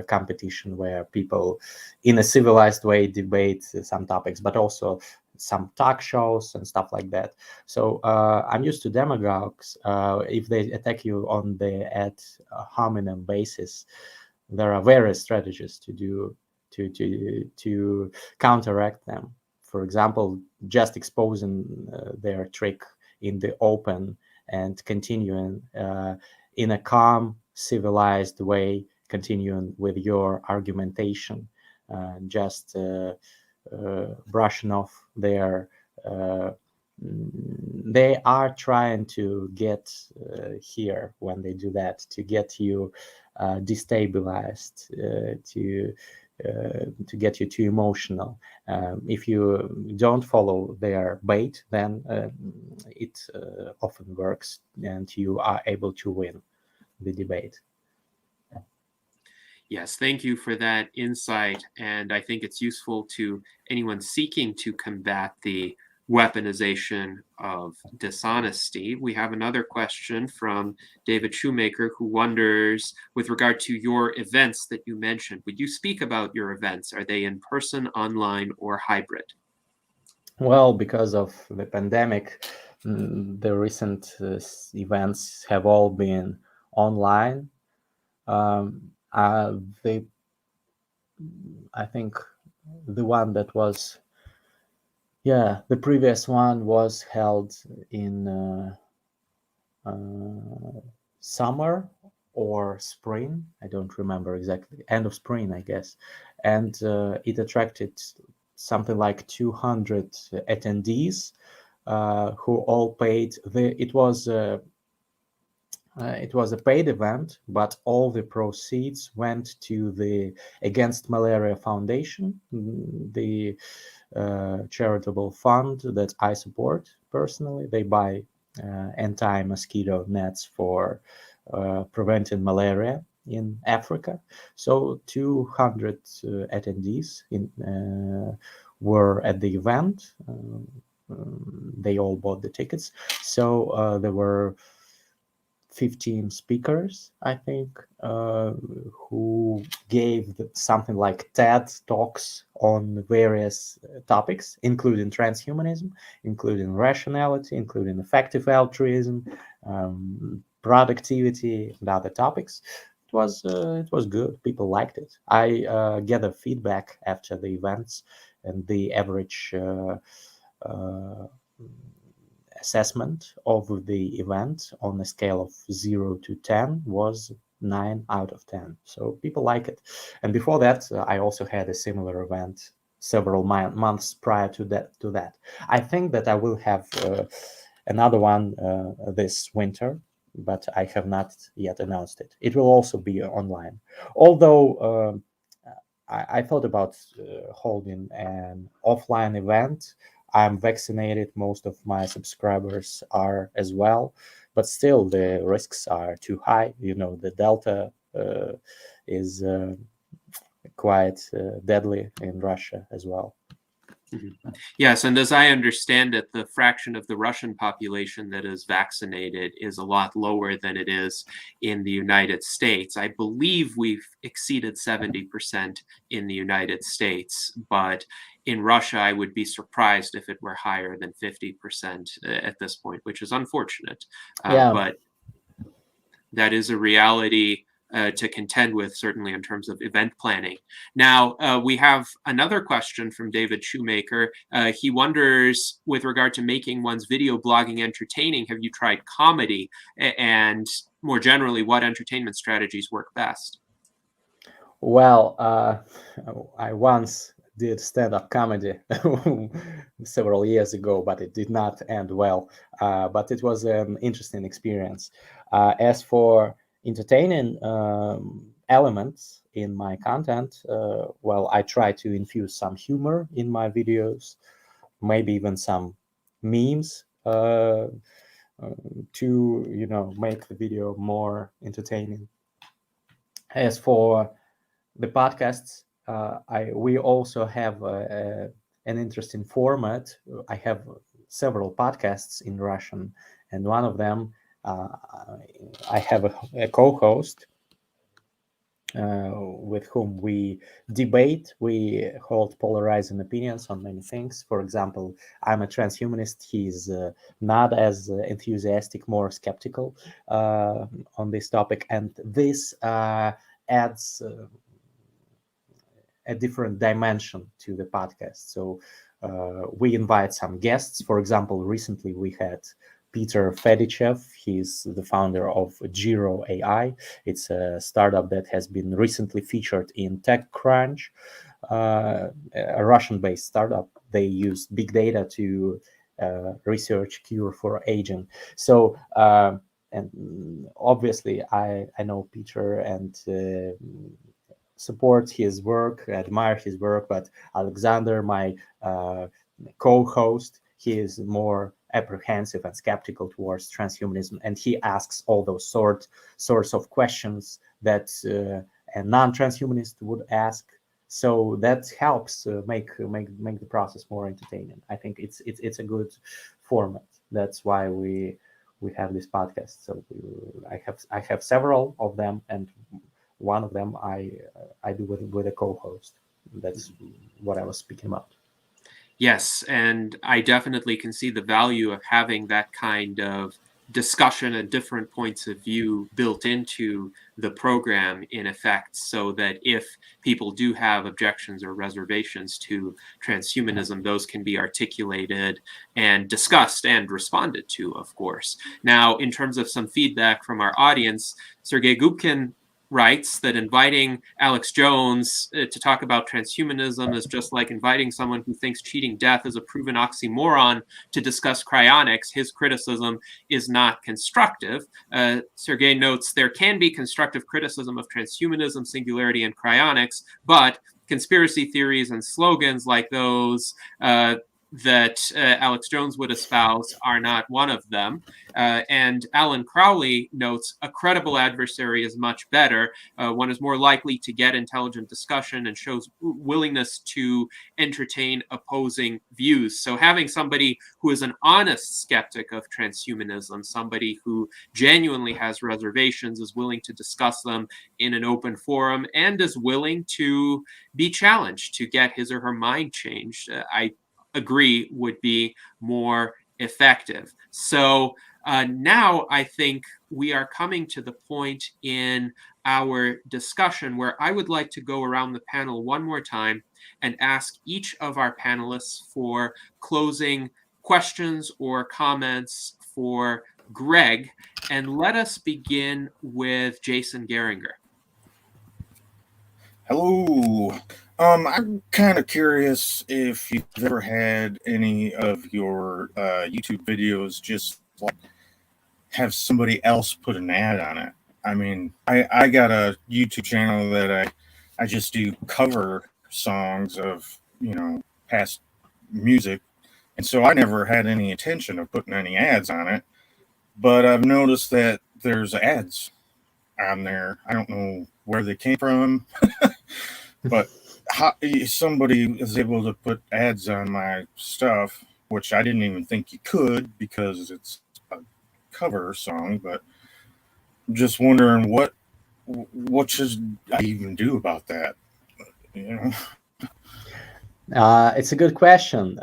competition where people in a civilized way debate some topics, but also some talk shows and stuff like that. So I'm used to demagogues. If they attack you on the ad hominem basis, there are various strategies to counteract them. For example, just exposing their trick in the open and continuing in a calm, civilized way, continuing with your argumentation, just brushing off their they are trying to get here when they do that, to get you destabilized, to get you too emotional. If you don't follow their bait, then it often works and you are able to win the debate. Yes, thank you for that insight. And I think it's useful to anyone seeking to combat the weaponization of dishonesty. We have another question from David Shoemaker, who wonders, with regard to your events that you mentioned, would you speak about your events? Are they in person, online, or hybrid? Well, because of the pandemic, the recent events have all been online. I think the one that was, the previous one was held in summer or spring. I don't remember exactly. End of spring, I guess. And it attracted something like 200 attendees who all paid. It was a paid event, but all the proceeds went to the Against Malaria Foundation, the charitable fund that I support personally. They buy anti-mosquito nets for preventing malaria in Africa. So 200 attendees were at the event. They all bought the tickets. So there were 15 speakers, I think, who gave something like TED talks on various topics, including transhumanism, including rationality, including effective altruism, productivity, and other topics. It was good. People liked it. I gathered feedback after the events, and the average assessment of the event on a scale of 0 to 10 was 9 out of 10. So people like it. And before that, I also had a similar event several months prior to that. I think that I will have another one this winter, but I have not yet announced it. It will also be online. Although I thought about holding an offline event. I'm vaccinated. Most of my subscribers are as well, but still the risks are too high. You know, the Delta is quite deadly in Russia as well. Yes, and as I understand it, the fraction of the Russian population that is vaccinated is a lot lower than it is in the United States. I believe we've exceeded 70% in the United States, but in Russia, I would be surprised if it were higher than 50% at this point, which is unfortunate. But that is a reality to contend with, certainly in terms of event planning. Now, we have another question from David Shoemaker. He wonders, with regard to making one's video blogging entertaining, have you tried comedy? And more generally, what entertainment strategies work best? Well, I once did stand-up comedy several years ago, but it did not end well. But it was an interesting experience. As for entertaining elements in my content, well, I try to infuse some humor in my videos, maybe even some memes to, you know, make the video more entertaining. As for the podcasts, we also have an interesting format. I have several podcasts in Russian, and one of them I have a co-host with whom we debate. We hold polarizing opinions on many things. For example, I'm a transhumanist. He's not as enthusiastic, more skeptical on this topic, and this adds a different dimension to the podcast. So we invite some guests. For example, recently we had Peter Fedichev. He's the founder of Giro AI. It's a startup that has been recently featured in TechCrunch, a Russian-based startup. They use big data to research cure for aging. So, and obviously I know Peter and support his work, admire his work, but Alexander, my co-host, he is more apprehensive and skeptical towards transhumanism, and he asks all those sorts of questions that a non-transhumanist would ask. So that helps make the process more entertaining. I think it's a good format. That's why we have this podcast. So I have several of them, and one of them I do with a co-host. That's what I was speaking about. Yes, and I definitely can see the value of having that kind of discussion and different points of view built into the program, in effect, so that if people do have objections or reservations to transhumanism, those can be articulated and discussed and responded to, of course. Now, in terms of some feedback from our audience, Sergei Gubkin writes that inviting Alex Jones to talk about transhumanism is just like inviting someone who thinks cheating death is a proven oxymoron to discuss cryonics. His criticism is not constructive. Sergei notes there can be constructive criticism of transhumanism, singularity, and cryonics, but conspiracy theories and slogans like those that Alex Jones would espouse are not one of them. And Alan Crowley notes, a credible adversary is much better. One is more likely to get intelligent discussion and shows willingness to entertain opposing views. So having somebody who is an honest skeptic of transhumanism, somebody who genuinely has reservations, is willing to discuss them in an open forum, and is willing to be challenged to get his or her mind changed, I agree would be more effective. So now I think we are coming to the point in our discussion where I would like to go around the panel one more time and ask each of our panelists for closing questions or comments for Greg, and let us begin with Jason Geringer. Hello. I'm kind of curious if you've ever had any of your YouTube videos just like have somebody else put an ad on it. I mean, I got a YouTube channel that I just do cover songs of, past music. And so I never had any intention of putting any ads on it. But I've noticed that there's ads on there. I don't know where they came from, but somebody is able to put ads on my stuff, which I didn't even think you could because it's a cover song. But I'm just wondering what should I even do about that? It's a good question.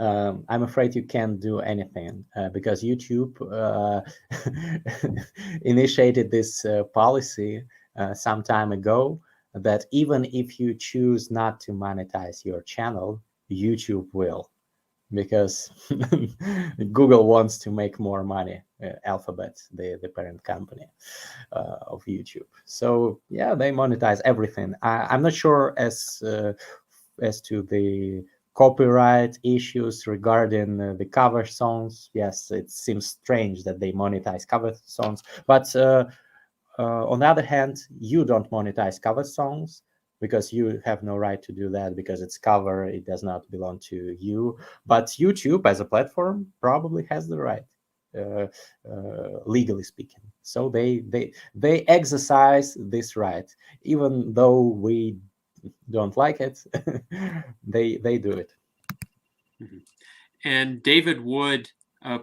I'm afraid you can't do anything because YouTube initiated this policy some time ago that even if you choose not to monetize your channel, YouTube will, because Google wants to make more money. Alphabet, the parent company of YouTube. So yeah, they monetize everything. I'm not sure as to the copyright issues regarding the cover songs. Yes, it seems strange that they monetize cover songs, but on the other hand, you don't monetize cover songs because you have no right to do that because it's cover, it does not belong to you. But YouTube as a platform probably has the right, legally speaking. So they exercise this right, even though we don't like it. they do it. And David Wood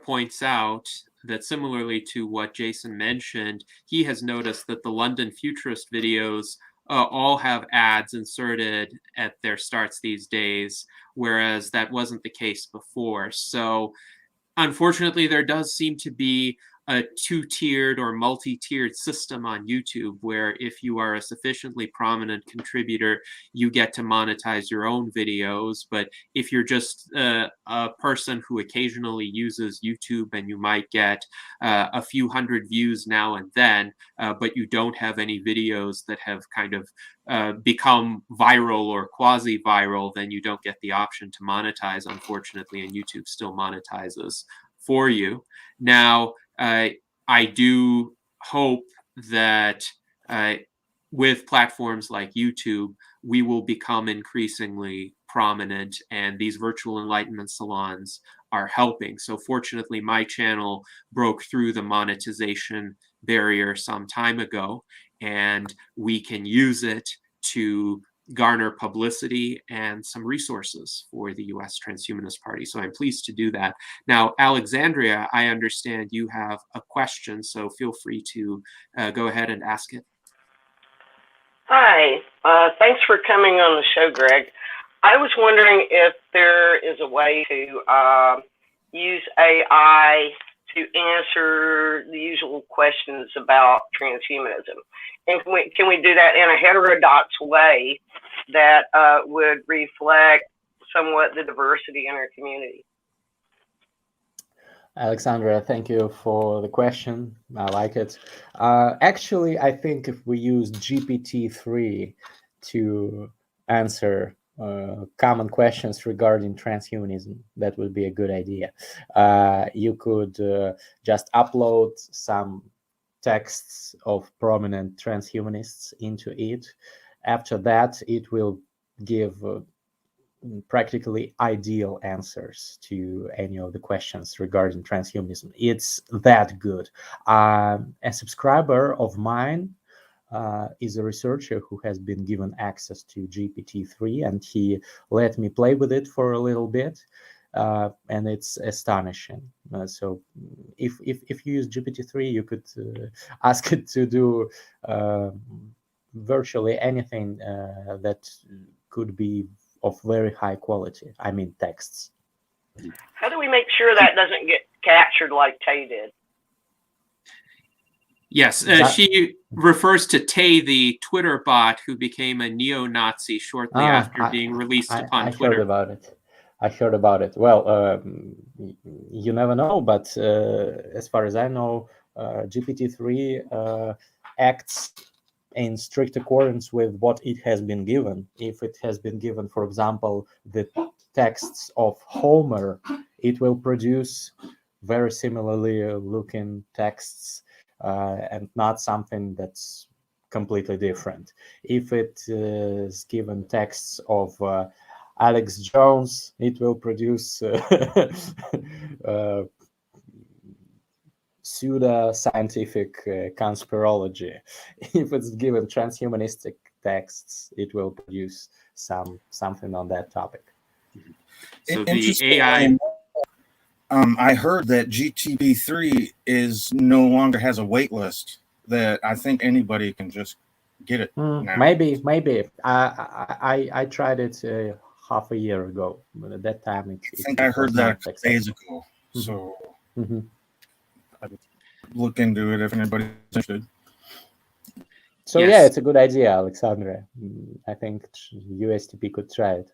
points out that similarly to what Jason mentioned, he has noticed that the London Futurist videos all have ads inserted at their starts these days, whereas that wasn't the case before. So unfortunately, there does seem to be a two-tiered or multi-tiered system on YouTube where if you are a sufficiently prominent contributor, you get to monetize your own videos. But if you're just a person who occasionally uses YouTube and you might get a few hundred views now and then, but you don't have any videos that have kind of become viral or quasi-viral, then you don't get the option to monetize, unfortunately, and YouTube still monetizes for you. Now, I do hope that with platforms like YouTube, we will become increasingly prominent, and these virtual enlightenment salons are helping. So fortunately, my channel broke through the monetization barrier some time ago, and we can use it to garner publicity and some resources for the U.S. Transhumanist Party. So I'm pleased to do that. Now, Alexandria, I understand you have a question, so feel free to go ahead and ask it. Hi, thanks for coming on the show, Greg. I was wondering if there is a way to use AI to answer the usual questions about transhumanism. And can we do that in a heterodox way that would reflect somewhat the diversity in our community? Alexandra, thank you for the question. I like it. Actually, I think if we use GPT-3 to answer common questions regarding transhumanism, that would be a good idea. You could just upload some texts of prominent transhumanists into it. After that, it will give practically ideal answers to any of the questions regarding transhumanism. It's that good. A subscriber of mine is a researcher who has been given access to GPT-3, and he let me play with it for a little bit, and it's astonishing. So if you use GPT-3, you could ask it to do virtually anything that could be of very high quality. I mean, texts. How do we make sure that doesn't get captured like Tay did? Yes, she refers to Tay, the Twitter bot who became a neo-Nazi shortly after being released upon Twitter. I heard about it. Well, you never know, but as far as I know, GPT-3 acts in strict accordance with what it has been given. If it has been given, for example, the texts of Homer, it will produce very similarly looking texts and not something that's completely different. If it is given texts of Alex Jones, it will produce pseudo-scientific conspirology. If it's given transhumanistic texts, it will produce something on that topic. So the AI. I heard that GTB3 is no longer has a wait list. That I think anybody can just get it now. Maybe. I tried it half a year ago, but at that time I think I heard that a couple days ago. So I would look into it if anybody's interested. So Yes. yeah, it's a good idea, Alexandra. I think USTP could try it.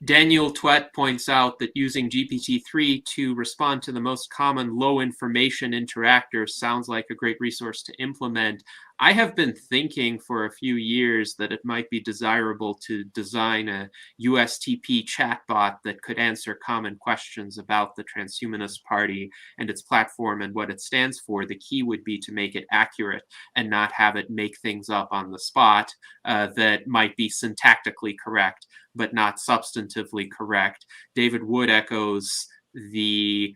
Daniel Twet points out that using GPT-3 to respond to the most common low information interactors sounds like a great resource to implement. I have been thinking for a few years that it might be desirable to design a USTP chatbot that could answer common questions about the Transhumanist Party and its platform and what it stands for. The key would be to make it accurate and not have it make things up on the spot that might be syntactically correct but not substantively correct. David Wood echoes the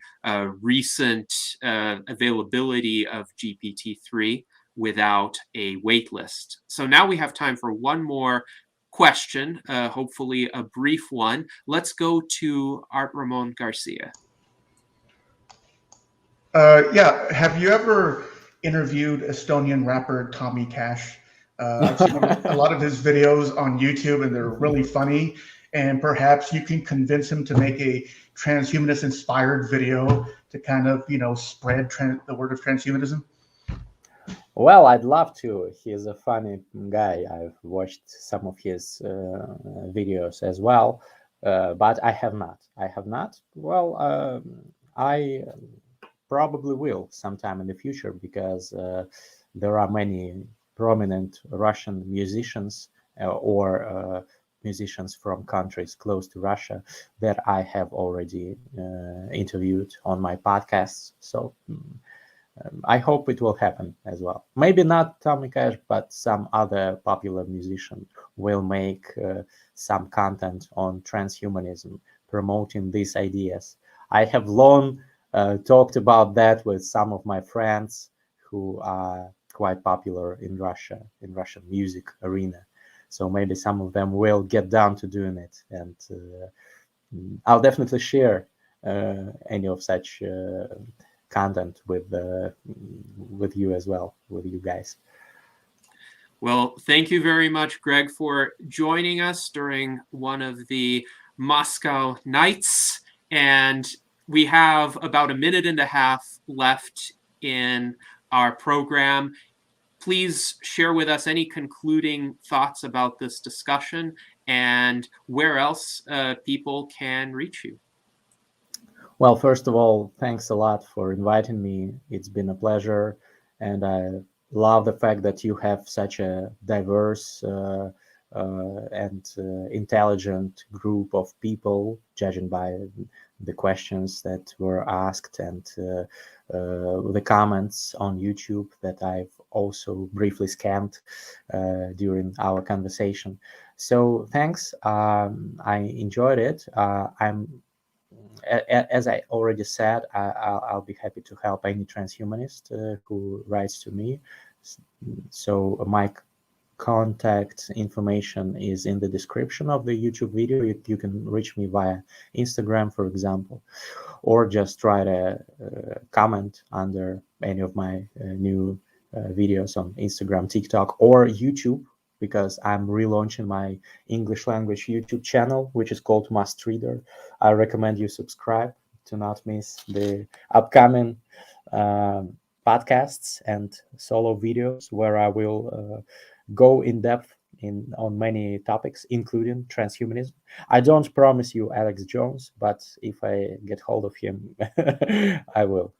recent availability of GPT-3 without a wait list. So now we have time for one more question, hopefully a brief one. Let's go to Art Ramon Garcia. Yeah, have you ever interviewed Estonian rapper Tommy Cash? I've seen a lot of his videos on YouTube, and they're really funny. And perhaps you can convince him to make a transhumanist-inspired video to kind of, spread the word of transhumanism. Well, I'd love to. He's a funny guy. I've watched some of his videos as well, but I have not. Well, I probably will sometime in the future because there are many prominent Russian musicians or musicians from countries close to Russia that I have already interviewed on my podcasts. So I hope it will happen as well. Maybe not Tommy Cash, but some other popular musician will make some content on transhumanism, promoting these ideas. I have long talked about that with some of my friends who are quite popular in Russia, in Russian music arena. So maybe some of them will get down to doing it, and I'll definitely share any of such content with you as well, with you guys. Well, thank you very much, Greg, for joining us during one of the Moscow nights. And we have about a minute and a half left in our program. Please share with us any concluding thoughts about this discussion and where else people can reach you. Well, first of all, thanks a lot for inviting me. It's been a pleasure, and I love the fact that you have such a diverse and intelligent group of people, judging by the questions that were asked and the comments on YouTube that I've also briefly scanned during our conversation. So thanks. I enjoyed it. As I already said, I'll be happy to help any transhumanist who writes to me. So my contact information is in the description of the YouTube video. You can reach me via Instagram, for example, or just write a comment under any of my new videos on Instagram, TikTok, or YouTube, because I'm relaunching my English language YouTube channel, which is called Mustreader. I recommend you subscribe to not miss the upcoming podcasts and solo videos where I will go in depth on many topics, including transhumanism. I don't promise you Alex Jones, but if I get hold of him, I will.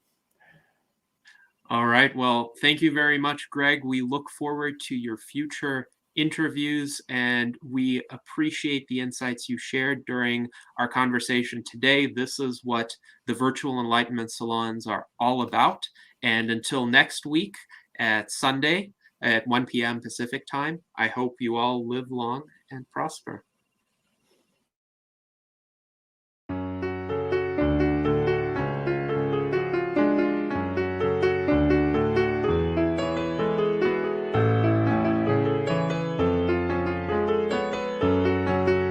All right. Well, thank you very much, Greg. We look forward to your future interviews, and we appreciate the insights you shared during our conversation today. This is what the Virtual Enlightenment Salons are all about. And until next week at Sunday at 1 p.m. Pacific time, I hope you all live long and prosper.